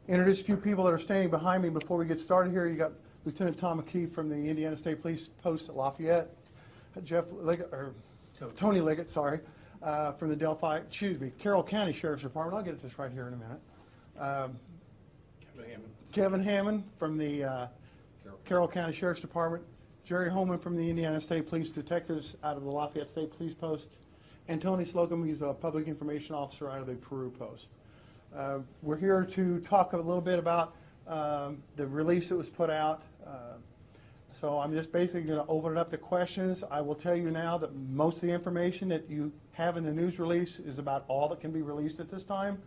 Introduce a few people that are standing behind me before we get started here. You got Lieutenant Tom McKee from the Indiana State Police Post at Lafayette, Tony Liggett, sorry, from the Delphi, Carroll County Sheriff's Department. I'll get to this right here in a minute. Kevin Hammond from the Carroll County Sheriff's Department, Jerry Holman from the Indiana State Police Detectives out of the Lafayette State Police Post, and Tony Slocum, he's a public information officer out of the Peru Post. We're here to talk a little bit about the release that was put out. So I'm just basically going to open it up to questions. I will tell you now that most of the information that you have in the news release is about all that can be released at this time.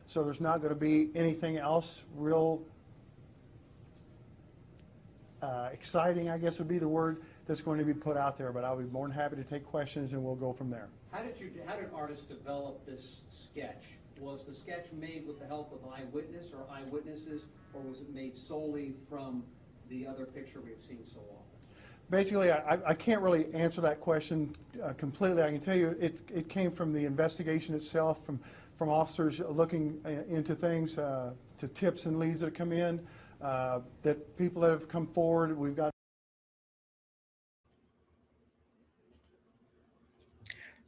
So there's not going to be anything else real exciting, I guess would be the word, that's going to be put out there. But I'll be more than happy to take questions, and we'll go from there. How did artists develop this sketch? Was the sketch made with the help of an eyewitness or eyewitnesses, or was it made solely from the other picture we've seen so often? Basically, I can't really answer that question completely. I can tell you it came from the investigation itself, from officers looking into things, to tips and leads that come in, that people that have come forward. We've got.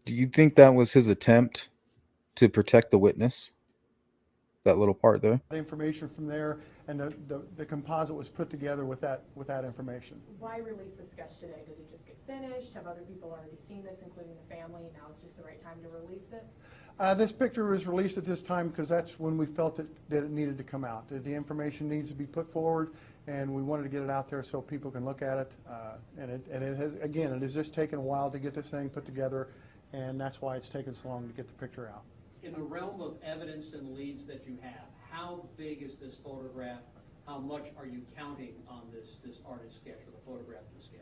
Do you think that was his attempt to protect the witness? That little part there? Information from there, and the composite was put together with that information. Why release the sketch today? Did it just get finished? Have other people already seen this, including the family? Now it's just the right time to release it? This picture was released at this time because that's when we felt that it needed to come out. The information needs to be put forward, and we wanted to get it out there so people can look at it. And it has, again, it has just taken a while to get this thing put together, and that's why it's taken so long to get the picture out. In the realm of evidence and leads that you have, how big is this photograph? How much are you counting on this artist sketch or the photograph of the sketch?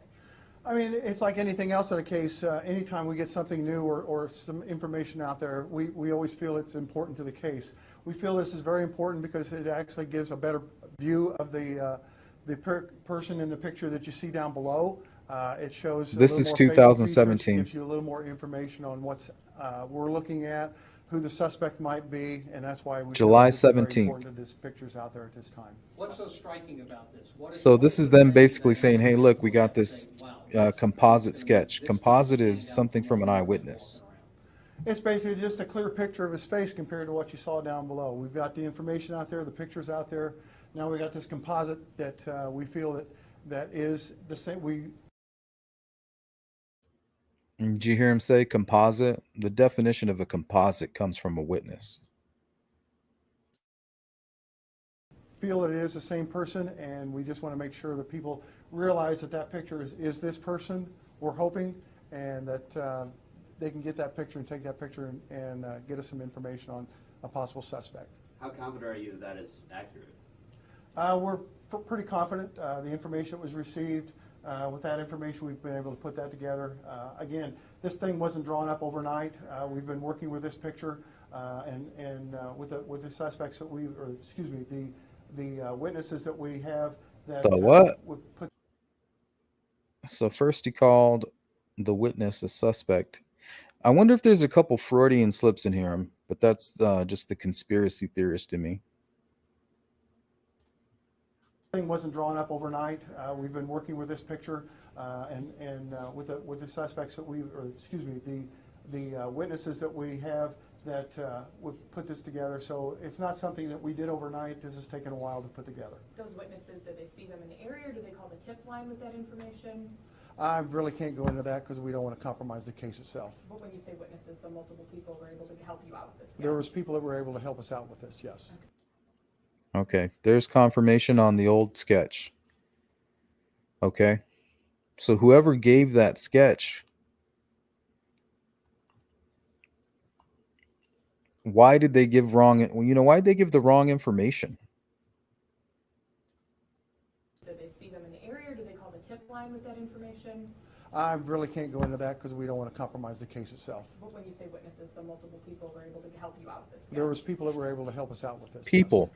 I mean, it's like anything else in a case. Anytime we get something new or some information out there, we always feel it's important to the case. We feel this is very important because it actually gives a better view of the person in the picture that you see down below. It shows this is 2017. Gives you a little more information on what's we're looking at, who the suspect might be, and that's why we July feel it's very 17th. important that this picture's out there at this time. What's so striking about this? So this is them basically saying, hey, look, we got this composite sketch. Composite is something from an eyewitness. It's basically just a clear picture of his face compared to what you saw down below. We've got the information out there, the pictures out there. Now we got this composite that we feel that is the same. Did you hear him say composite? The definition of a composite comes from a witness. Feel that it is the same person, and we just want to make sure that people realize that picture is this person, we're hoping, and that they can get that picture and take that picture and get us some information on a possible suspect. How confident are you that is accurate? We're pretty confident. The information that was received, with that information, we've been able to put that together. Again, this thing wasn't drawn up overnight. We've been working with this picture and with the suspects that the witnesses that we have. That, the what? So first he called the witness a suspect, I wonder if there's a couple Freudian slips in here, but that's just the conspiracy theorist in me. Thing wasn't drawn up overnight. We've been working with this picture and with the suspects that the witnesses that we have that would put this together. So it's not something that we did overnight. This has taken a while to put together. Those witnesses, did they see them in the area, or did they call the tip line with that information? I really can't go into that because we don't want to compromise the case itself. But when you say witnesses, so multiple people were able to help you out with this? There was people that were able to help us out with this, yes. Okay, there's confirmation on the old sketch. Okay, so whoever gave that sketch, why did they give wrong? Why did they give the wrong information? Did they see them in the area, or did they call the tip line with that information? I really can't go into that because we don't want to compromise the case itself. But when you say witnesses, so multiple people were able to help you out with this? There was people that were able to help us out with this. People.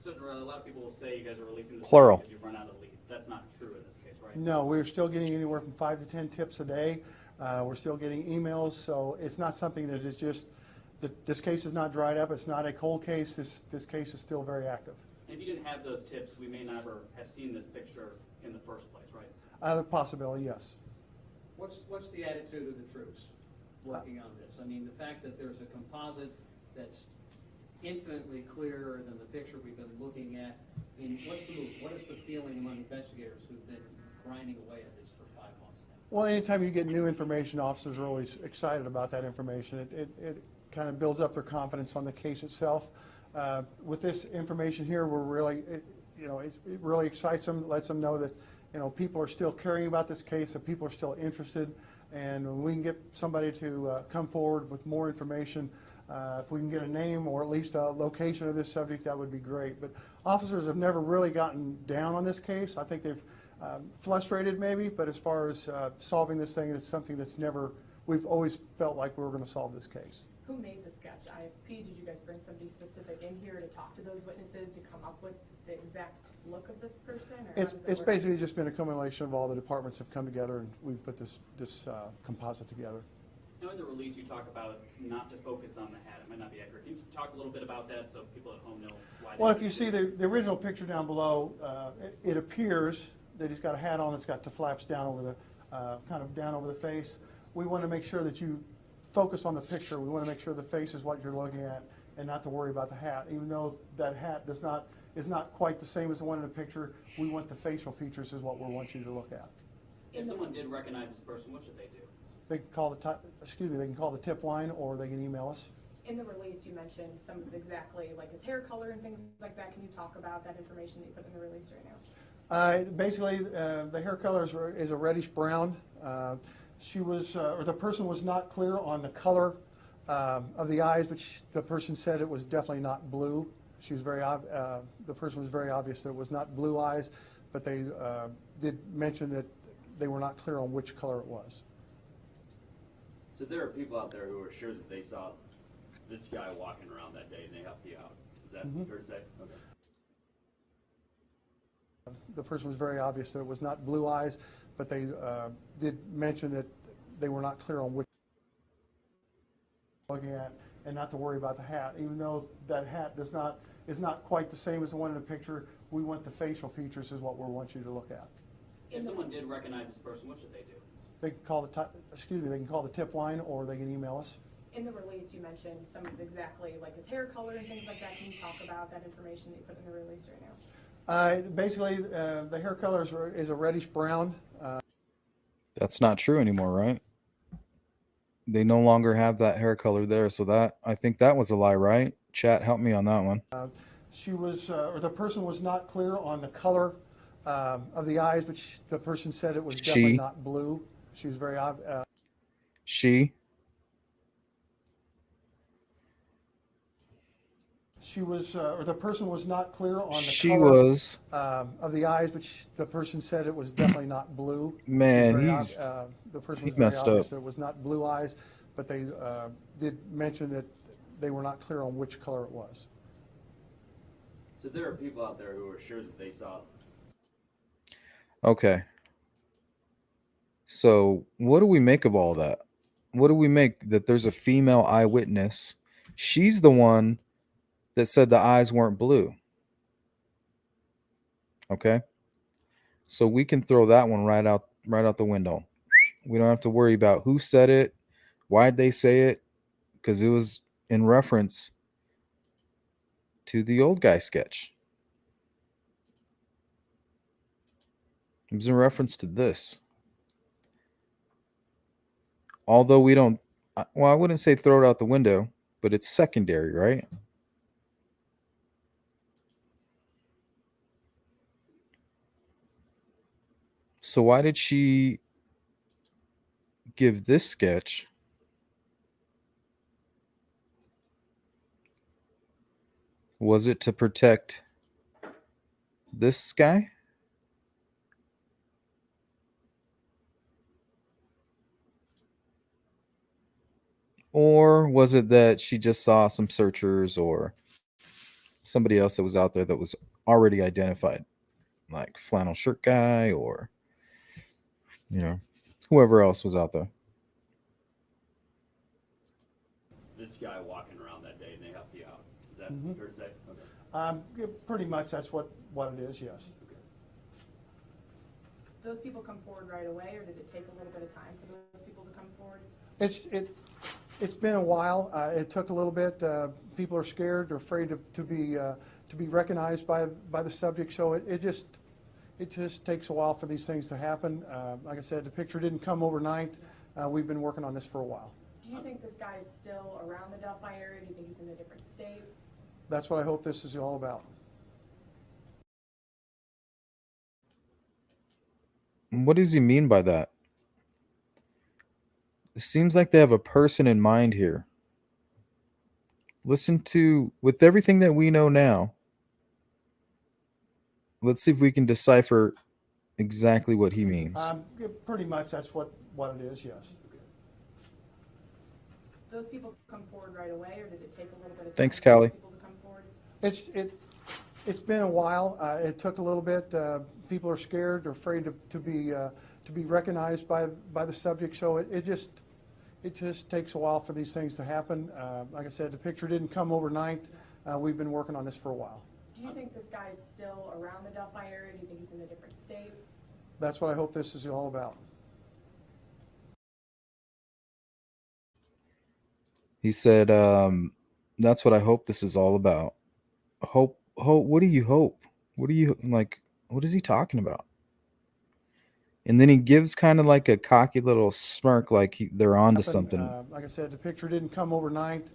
So a lot of people will say you guys are releasing this Plural. because you've run out of leads. That's not true in this case, right? No, we're still getting anywhere from 5 to 10 tips a day. We're still getting emails, so it's not something that is just, this case is not dried up. It's not a cold case. This case is still very active. And if you didn't have those tips, we may never have seen this picture in the first place, right? The possibility, yes. What's the attitude of the troops working on this? I mean, the fact that there's a composite that's infinitely clearer than the picture we've been looking at. I mean, what's the move? What is the feeling among investigators who've been grinding away at this for 5 months now? Well, anytime you get new information, officers are always excited about that information. It kind of builds up their confidence on the case itself. With this information here, we're really, it really excites them, lets them know that, people are still caring about this case, that people are still interested, and when we can get somebody to come forward with more information, if we can get a name or at least a location of this subject, that would be great. But officers have never really gotten down on this case. I think they've frustrated maybe, but as far as solving this thing, it's something that's we've always felt like we were going to solve this case. Who made the sketch? ISP? Did you guys bring somebody specific in here to talk to those witnesses to come up with the exact look of this person? Or It's basically just been a accumulation of all the departments have come together and we've put this composite together. Now in the release you talk about not to focus on the hat. It might not be accurate. Can you talk a little bit about that so people at home know why? Well, if you see the original picture down below, it appears that he's got a hat on that's got the flaps down over the, kind of down over the face. We want to make sure that you focus on the picture. We want to make sure the face is what you're looking at and not to worry about the hat. Even though that hat is not quite the same as the one in the picture, we want the facial features is what we want you to look at. If someone did recognize this person, what should they do? They can call they can call the tip line or they can email us. In the release you mentioned some of exactly like his hair color and things like that. Can you talk about that information that you put in the release right now? Basically, the hair color is a reddish brown. The person was not clear on the color of the eyes, but the person said it was definitely not blue. The person was very obvious that it was not blue eyes, but they did mention that they were not clear on which color it was. So there are people out there who are sure that they saw this guy walking around that day and they helped you out. Is that fair to say? Okay. The person was very obvious that it was not blue eyes, but they did mention that they were not clear on which looking at and not to worry about the hat. Even though that hat is not quite the same as the one in the picture, we want the facial features is what we want you to look at. If someone did recognize this person, what should they do? They can call they can call the tip line or they can email us. In the release you mentioned some of exactly like his hair color and things like that. Can you talk about that information that you put in the release right now? Basically, the hair color is a reddish brown. That's not true anymore, right? They no longer have that hair color there, so I think that was a lie, right? Chat, help me on that one. The person was not clear on the color of the eyes, but the person said it was definitely not blue. She was very obvious. The person was not clear on the color of the eyes, but the person said it was definitely not blue. Man, the person was he messed very obvious up. that it was not blue eyes, but they did mention that they were not clear on which color it was. So there are people out there who are sure that they saw. Okay. So what do we make of all that? what do we make that there's a female eyewitness? She's the one that said the eyes weren't blue. Okay? So we can throw that one right out the window. We don't have to worry about who said it, why'd they say it, because it was in reference to the old guy sketch. It was in reference to this. Although we don't, well, I wouldn't say throw it out the window, but it's secondary, right? So why did she give this sketch? Was it to protect this guy? Or was it that she just saw some searchers or somebody else that was out there that was already identified, like flannel shirt guy or, you know, whoever else was out there? This guy walking around that day and they helped you out. Is that fair to say? Okay. Pretty much that's what it is, yes. Those people come forward right away, or did it take a little bit of time for those people to come forward? It's been a while. It took a little bit. People are scared or afraid to be recognized by the subject. So it just takes a while for these things to happen. Like I said, the picture didn't come overnight. We've been working on this for a while. Do you think this guy is still around the Delphi area? Do you think he's in a different state? That's what I hope this is all about. What does he mean by that? It seems like they have a person in mind here. Listen to, with everything that we know now, let's see if we can decipher exactly what he means. Pretty much that's what it is, yes. Those people come forward right away, or did it take a little bit of time? Thanks, for those Callie. people to come forward? It's been a while. It took a little bit. People are scared or afraid to be recognized by the subject. So it just takes a while for these things to happen. Like I said, the picture didn't come overnight. We've been working on this for a while. Do you think this guy is still around the Delphi area? Do you think he's in a different state? That's what I hope this is all about. He said, that's what I hope this is all about. Hope, what do you hope? What do you, like, what is he talking about? And then he gives kind of like a cocky little smirk, like they're onto something. Like I said, the picture didn't come overnight.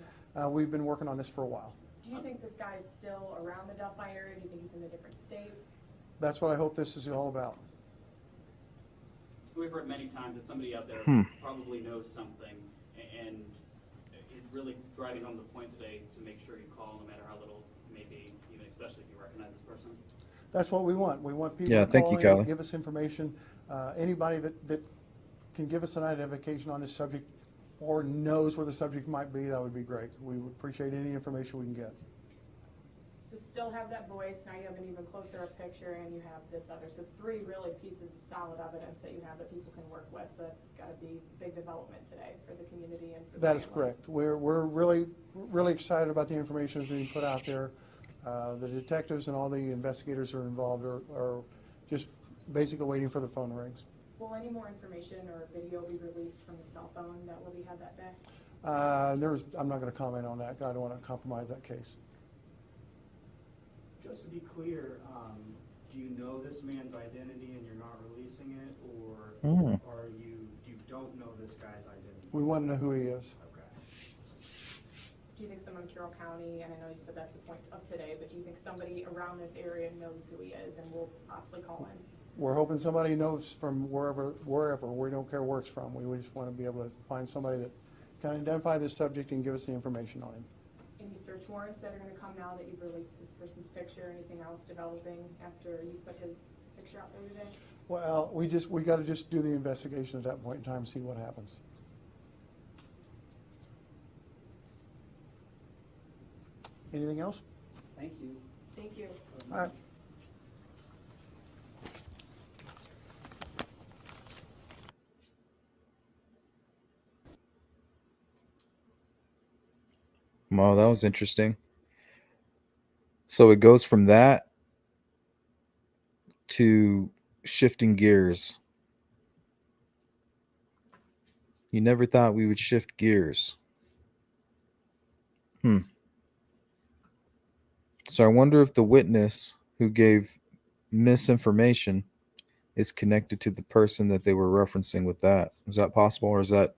We've been working on this for a while. Do you think this guy is still around the Delphi area? Do you think he's in a different state? That's what I hope this is all about. We've heard many times that somebody out there probably knows something and is really driving home the point today to make sure you call, no matter how little it may be, even especially if you recognize this person. That's what we want. We want people Yeah, to thank call you, in and Callie. give us information. Anybody that can give us an identification on this subject or knows where the subject might be, that would be great. We would appreciate any information we can get. So still have that voice, now you have an even closer up picture, and you have this other. So 3 really pieces of solid evidence that you have that people can work with. So that's got to be big development today for the community and for the That is family. correct. We're really excited about the information that's being put out there. The detectives and all the investigators who are involved are just basically waiting for the phone to ring. Will any more information or video be released from the cell phone that will be had that day? I'm not going to comment on that. I don't want to compromise that case. Just to be clear, do you know this man's identity and you're not releasing it, or you don't know this guy's identity? We want to know who he is. Okay. Do you think someone in Carroll County, and I know you said that's the point of today, but do you think somebody around this area knows who he is and will possibly call in? We're hoping somebody knows from wherever. We don't care where it's from. We just want to be able to find somebody that can identify this subject and give us the information on him. Any search warrants that are going to come now that you've released this person's picture? Anything else developing after you put his picture out there today? Well, we got to just do the investigation at that point in time and see what happens. Anything else? Thank you. Thank you. All right. Well, that was interesting. So it goes from that to shifting gears. You never thought we would shift gears. So I wonder if the witness who gave misinformation is connected to the person that they were referencing with that. Is that possible, or is that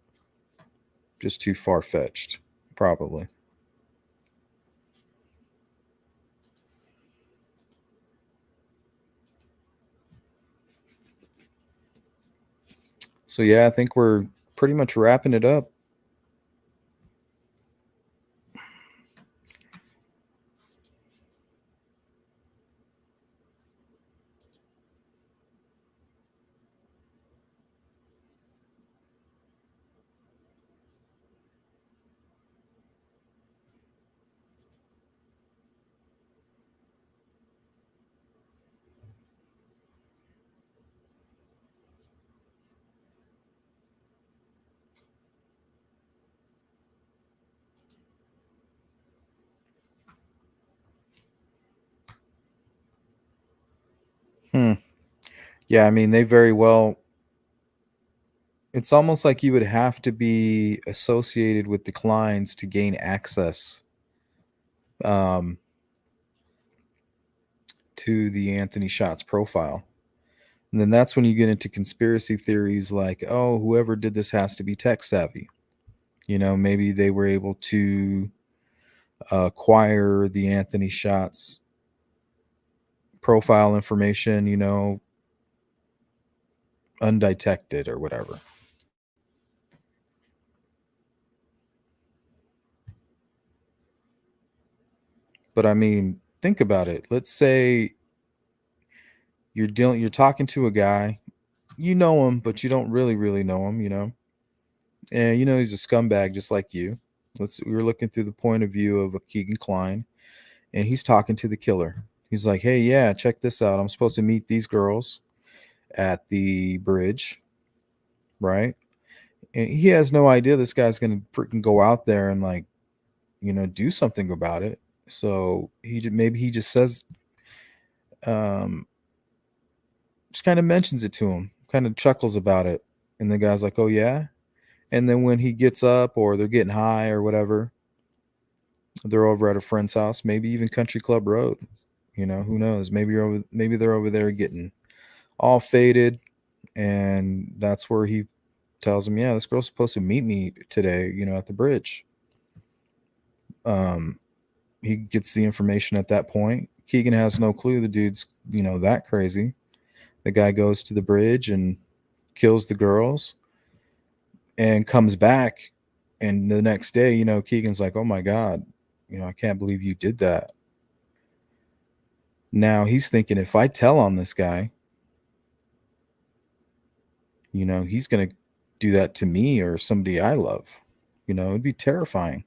just too far-fetched? Probably. So yeah, I think we're pretty much wrapping it up. Yeah, I mean, they very well. It's almost like you would have to be associated with the Kleins to gain access to the Anthony Shots profile. And then that's when you get into conspiracy theories like, oh, whoever did this has to be tech savvy. You know, maybe they were able to acquire the Anthony Shots profile information, you know, undetected or whatever. But I mean, think about it. Let's say you're talking to a guy, you know him, but you don't really know him, you know. And you know he's a scumbag just like you. We're looking through the point of view of a Keegan Klein, and he's talking to the killer. He's like, "Hey, yeah, check this out. I'm supposed to meet these girls at the bridge, right?" And he has no idea this guy's gonna freaking go out there and, like, you know, do something about it. So maybe he just says, just kind of mentions it to him, kind of chuckles about it, and the guy's like, "Oh yeah." And then when he gets up or they're getting high or whatever, they're over at a friend's house, maybe even Country Club Road. You know, who knows? Maybe they're over there getting all faded, and that's where he tells him, "Yeah, this girl's supposed to meet me today, you know, at the bridge." He gets the information at that point. Keegan has no clue the dude's, you know, that crazy. The guy goes to the bridge and kills the girls and comes back, and the next day, you know, Keegan's like, "Oh my God, you know, I can't believe you did that." Now he's thinking, if I tell on this guy, you know, he's going to do that to me or somebody I love. You know, it'd be terrifying.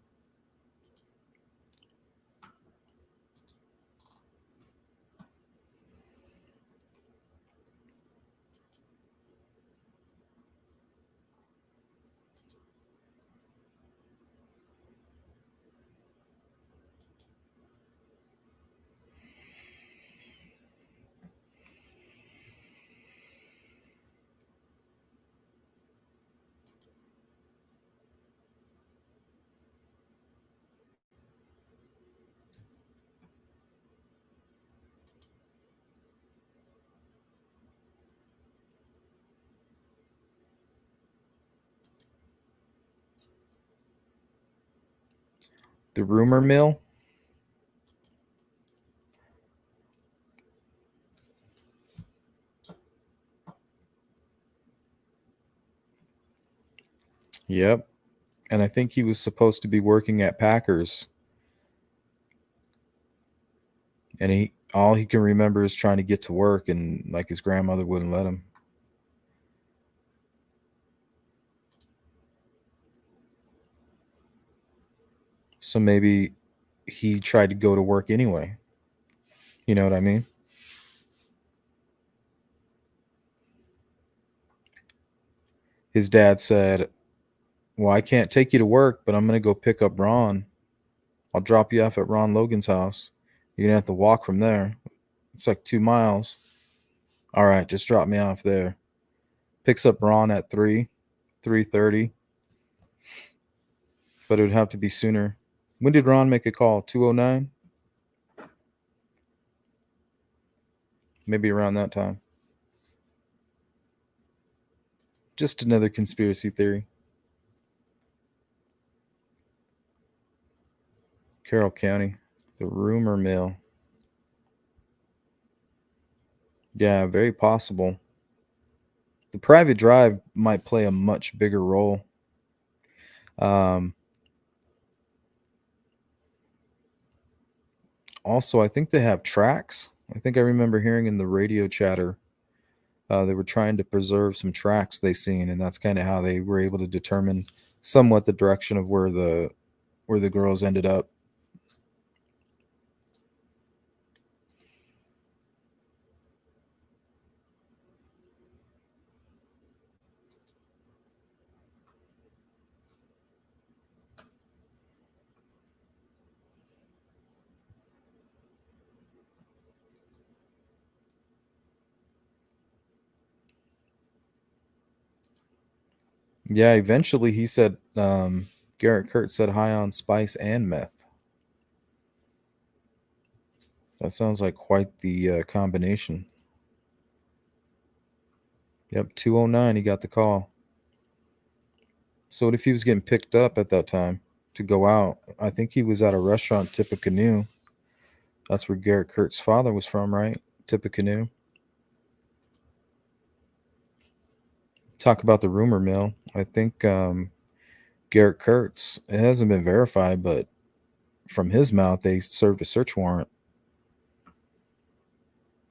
The rumor mill. Yep. And I think he was supposed to be working at Packers. And all he can remember is trying to get to work, and like his grandmother wouldn't let him. So maybe he tried to go to work anyway. You know what I mean? His dad said, "Well, I can't take you to work, but I'm going to go pick up Ron I'll drop you off at Ron Logan's house. You're going to have to walk from there. It's like 2 miles. All right, just drop me off there. Picks up Ron at 3:30. But it would have to be sooner. When did Ron make a call? 2:09? Maybe around that time. Just another conspiracy theory. Carroll County, the rumor mill. Yeah, very possible. The private drive might play a much bigger role. Also, I think they have tracks. I think I remember hearing in the radio chatter they were trying to preserve some tracks they seen, and that's kind of how they were able to determine somewhat the direction of where the girls ended up. Yeah, eventually he said, Garrett Kurtz said high on spice and meth. That sounds like quite the combination. Yep, 2:09, he got the call. So what if he was getting picked up at that time to go out? I think he was at a restaurant, Tippecanoe. That's where Garrett Kurtz's father was from, right? Tippecanoe. Talk about the rumor mill. I think Garrett Kurtz, it hasn't been verified, but from his mouth, they served a search warrant,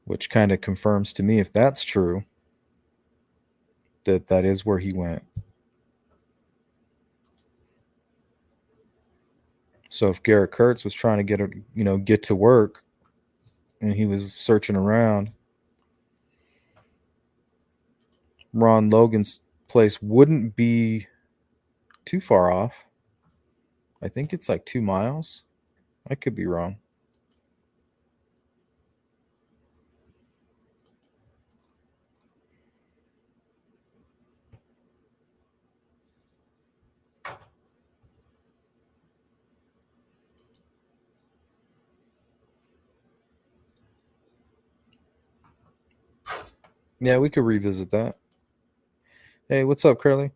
which kind of confirms to me, if that's true, that is where he went. So if Garrett Kurtz was trying to get to work, and he was searching around, Ron Logan's place wouldn't be too far off. I think it's like 2 miles. I could be wrong. Yeah, we could revisit that. Hey, what's up, Curly?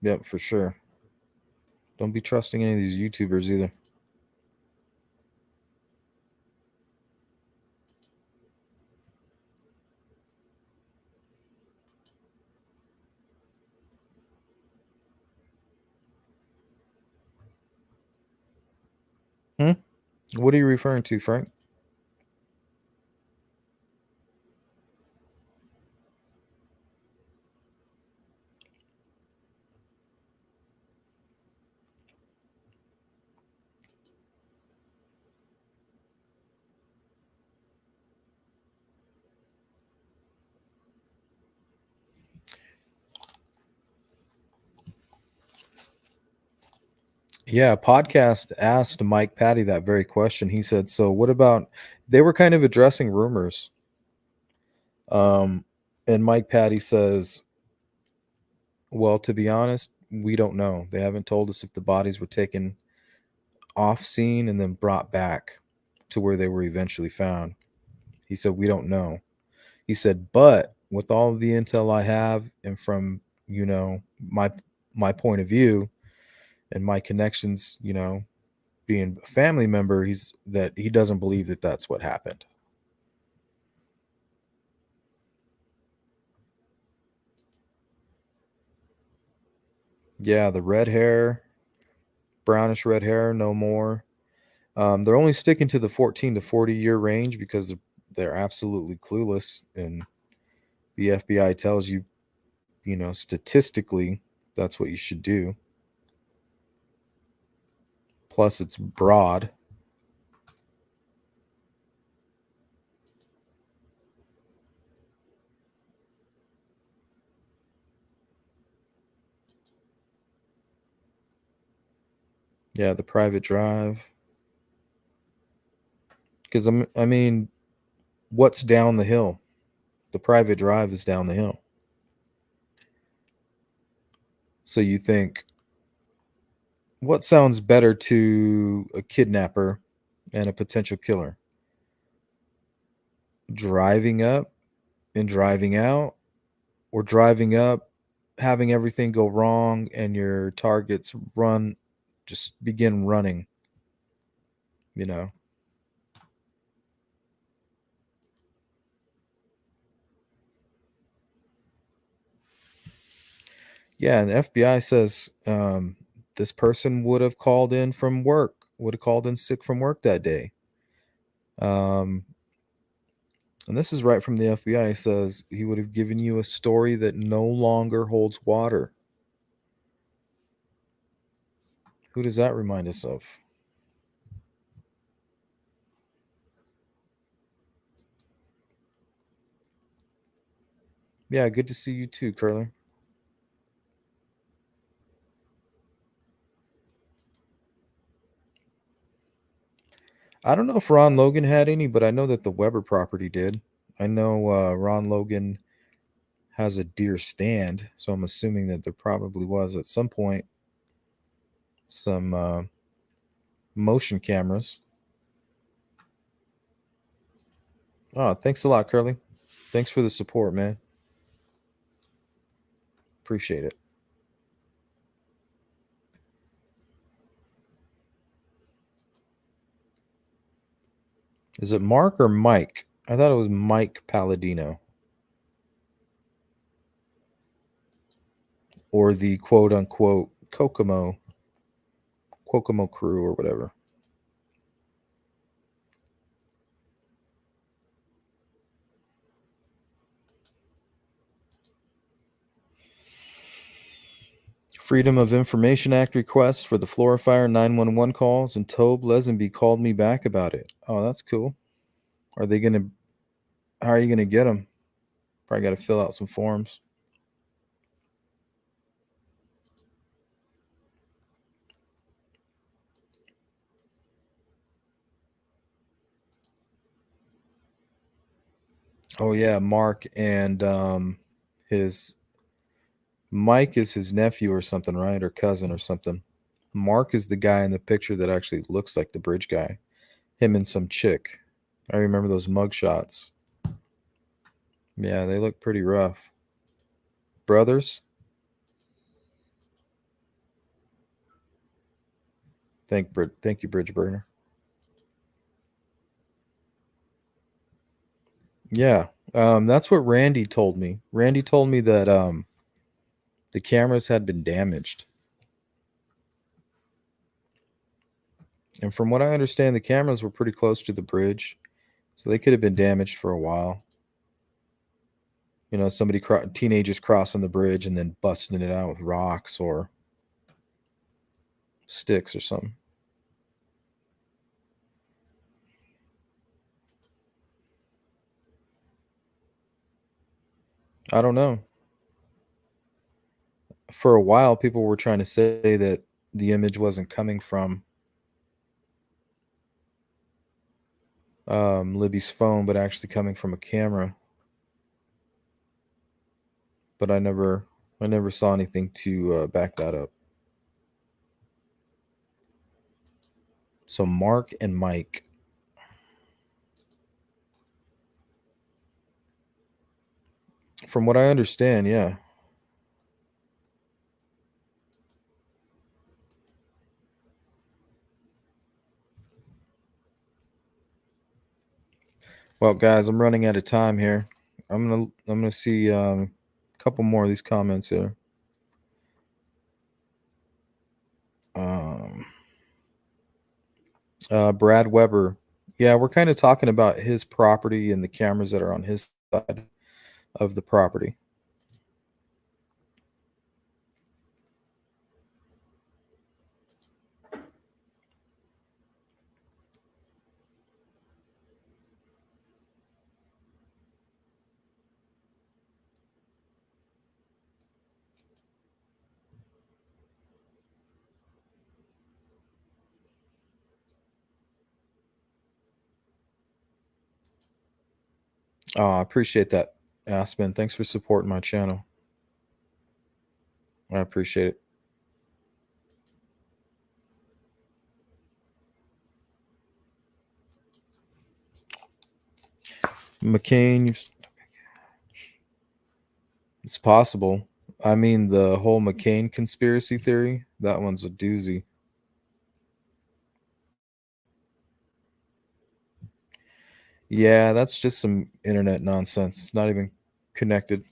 Yep, for sure. Don't be trusting any of these YouTubers either. What are you referring to, Frank? Yeah, podcast asked Mike Patty that very question. He said, so what about, they were kind of addressing rumors. And Mike Patty says, well, to be honest, we don't know. They haven't told us if the bodies were taken off scene and then brought back to where they were eventually found. He said, we don't know. He said, but with all of the intel I have, and from, my point of view and my connections, being a family member, he doesn't believe that that's what happened. Yeah, the red hair, brownish red hair, no more. They're only sticking to the 14 to 40 year range because they're absolutely clueless, and the FBI tells you, statistically, that's what you should do. Plus, it's broad. Yeah, the private drive. Because I mean, what's down the hill? The private drive is down the hill. So you think, what sounds better to a kidnapper and a potential killer? Driving up and driving out, or driving up, having everything go wrong, and your targets just begin running, you know? Yeah, and the FBI says this person would have called in from work, would have called in sick from work that day. And this is right from the FBI. It says he would have given you a story that no longer holds water. Who does that remind us of? Yeah, good to see you too, Curler. I don't know if Ron Logan had any, but I know that the Weber property did. I know Ron Logan has a deer stand, so I'm assuming that there probably was at some point some motion cameras. Oh, thanks a lot, Curly. Thanks for the support, man. Appreciate it. Is it Mark or Mike? I thought it was Mike Palladino. Or the quote unquote Kokomo crew or whatever. Freedom of Information Act requests for the Flora fire 911 calls, and Tobe Lesenby called me back about it. Oh, that's cool. How are you going to get them? Probably got to fill out some forms. Oh yeah, Mark and Mike is his nephew or something, right? Or cousin or something. Mark is the guy in the picture that actually looks like the bridge guy. Him and some chick. I remember those mug shots. Yeah, they look pretty rough. Brothers? Thank you, Bridge Burner. Yeah, that's what Randy told me. Randy told me that the cameras had been damaged. And from what I understand, the cameras were pretty close to the bridge, so they could have been damaged for a while. You know, teenagers crossing the bridge and then busting it out with rocks or sticks or something. I don't know. For a while, people were trying to say that the image wasn't coming from Libby's phone, but actually coming from a camera. But I never saw anything to back that up. So Mark and Mike. From what I understand, yeah. Well, guys, I'm running out of time here. I'm gonna see a couple more of these comments here. Brad Weber. Yeah, we're kind of talking about his property and the cameras that are on his side of the property. Oh, I appreciate that, Aspen. Thanks for supporting my channel. I appreciate it. McCain, it's possible. I mean, the whole McCain conspiracy theory, that one's a doozy. Yeah, that's just some internet nonsense. It's not even connected.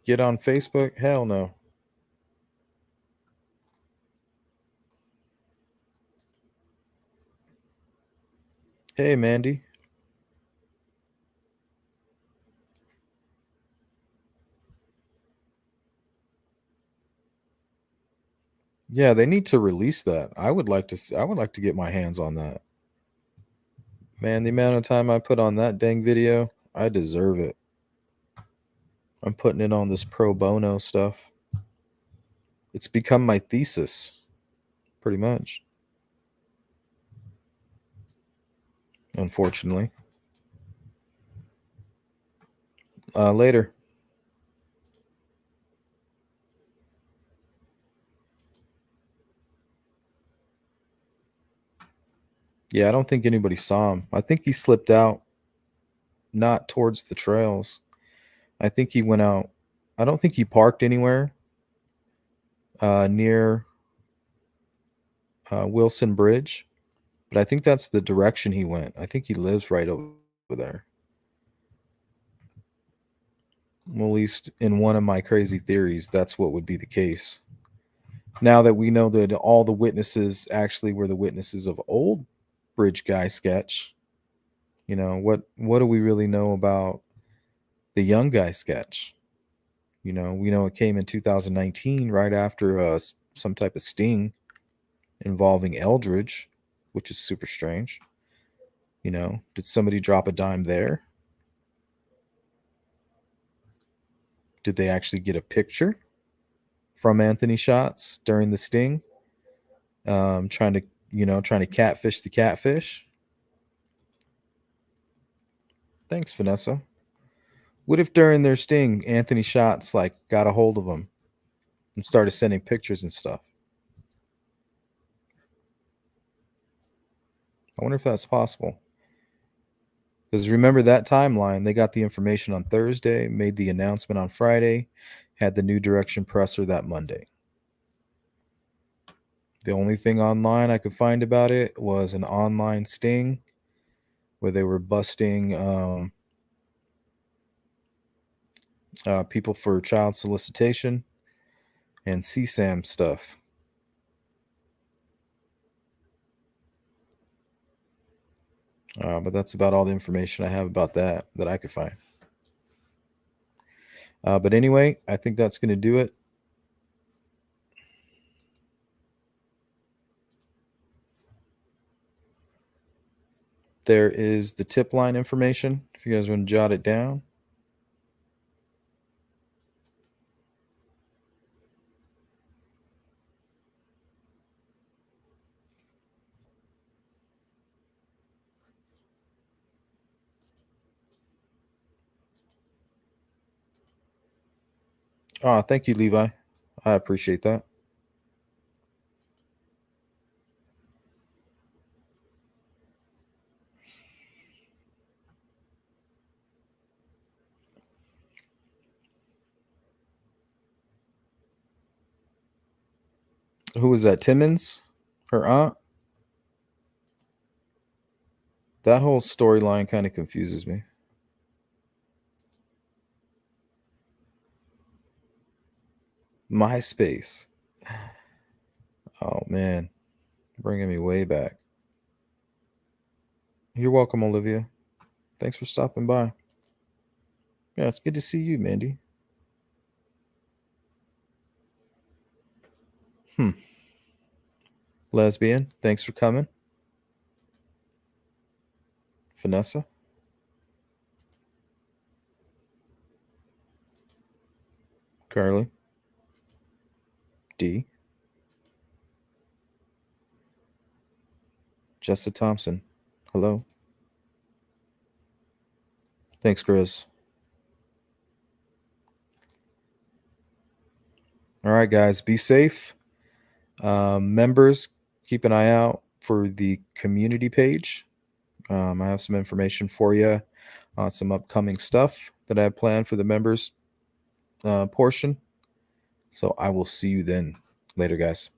Get on Facebook? Hell no. Hey, Mandy. Yeah, they need to release that. I would like to get my hands on that. Man, the amount of time I put on that dang video, I deserve it. I'm putting it on this pro bono stuff. It's become my thesis, pretty much. Unfortunately. Later. Yeah, I don't think anybody saw him. I think he slipped out, not towards the trails. I think he went out. I don't think he parked anywhere near Wilson Bridge, but I think that's the direction he went. I think he lives right over there. Well, at least in one of my crazy theories, that's what would be the case. Now that we know that all the witnesses actually were the witnesses of old Bridge Guy sketch, you know, what do we really know about the young guy sketch? You know, we know it came in 2019, right after some type of sting involving Eldridge, which is super strange. You know, did somebody drop a dime there? Did they actually get a picture from Anthony Shots during the sting? Trying to catfish the catfish. Thanks, Vanessa. What if during their sting, Anthony Shots like got a hold of them and started sending pictures and stuff? I wonder if that's possible. Because remember that timeline, they got the information on Thursday, made the announcement on Friday, had the new direction presser that Monday. The only thing online I could find about it was an online sting where they were busting people for child solicitation and CSAM stuff. But that's about all the information I have about that I could find. But anyway, I think that's going to do it. There is the tip line information if you guys want to jot it down. Oh, thank you, Levi. I appreciate that. Who was that? Timmons? Her aunt? That whole storyline kind of confuses me. MySpace. Oh, man. Bringing me way back. You're welcome, Olivia. Thanks for stopping by. Yeah, it's good to see you, Mandy. Lesbian, thanks for coming. Vanessa. Carly. D. Jessa Thompson. Hello. Thanks, Chris. All right, guys, be safe. Members, keep an eye out for the community page. I have some information for you on some upcoming stuff that I have planned for the members portion. So I will see you then. Later, guys.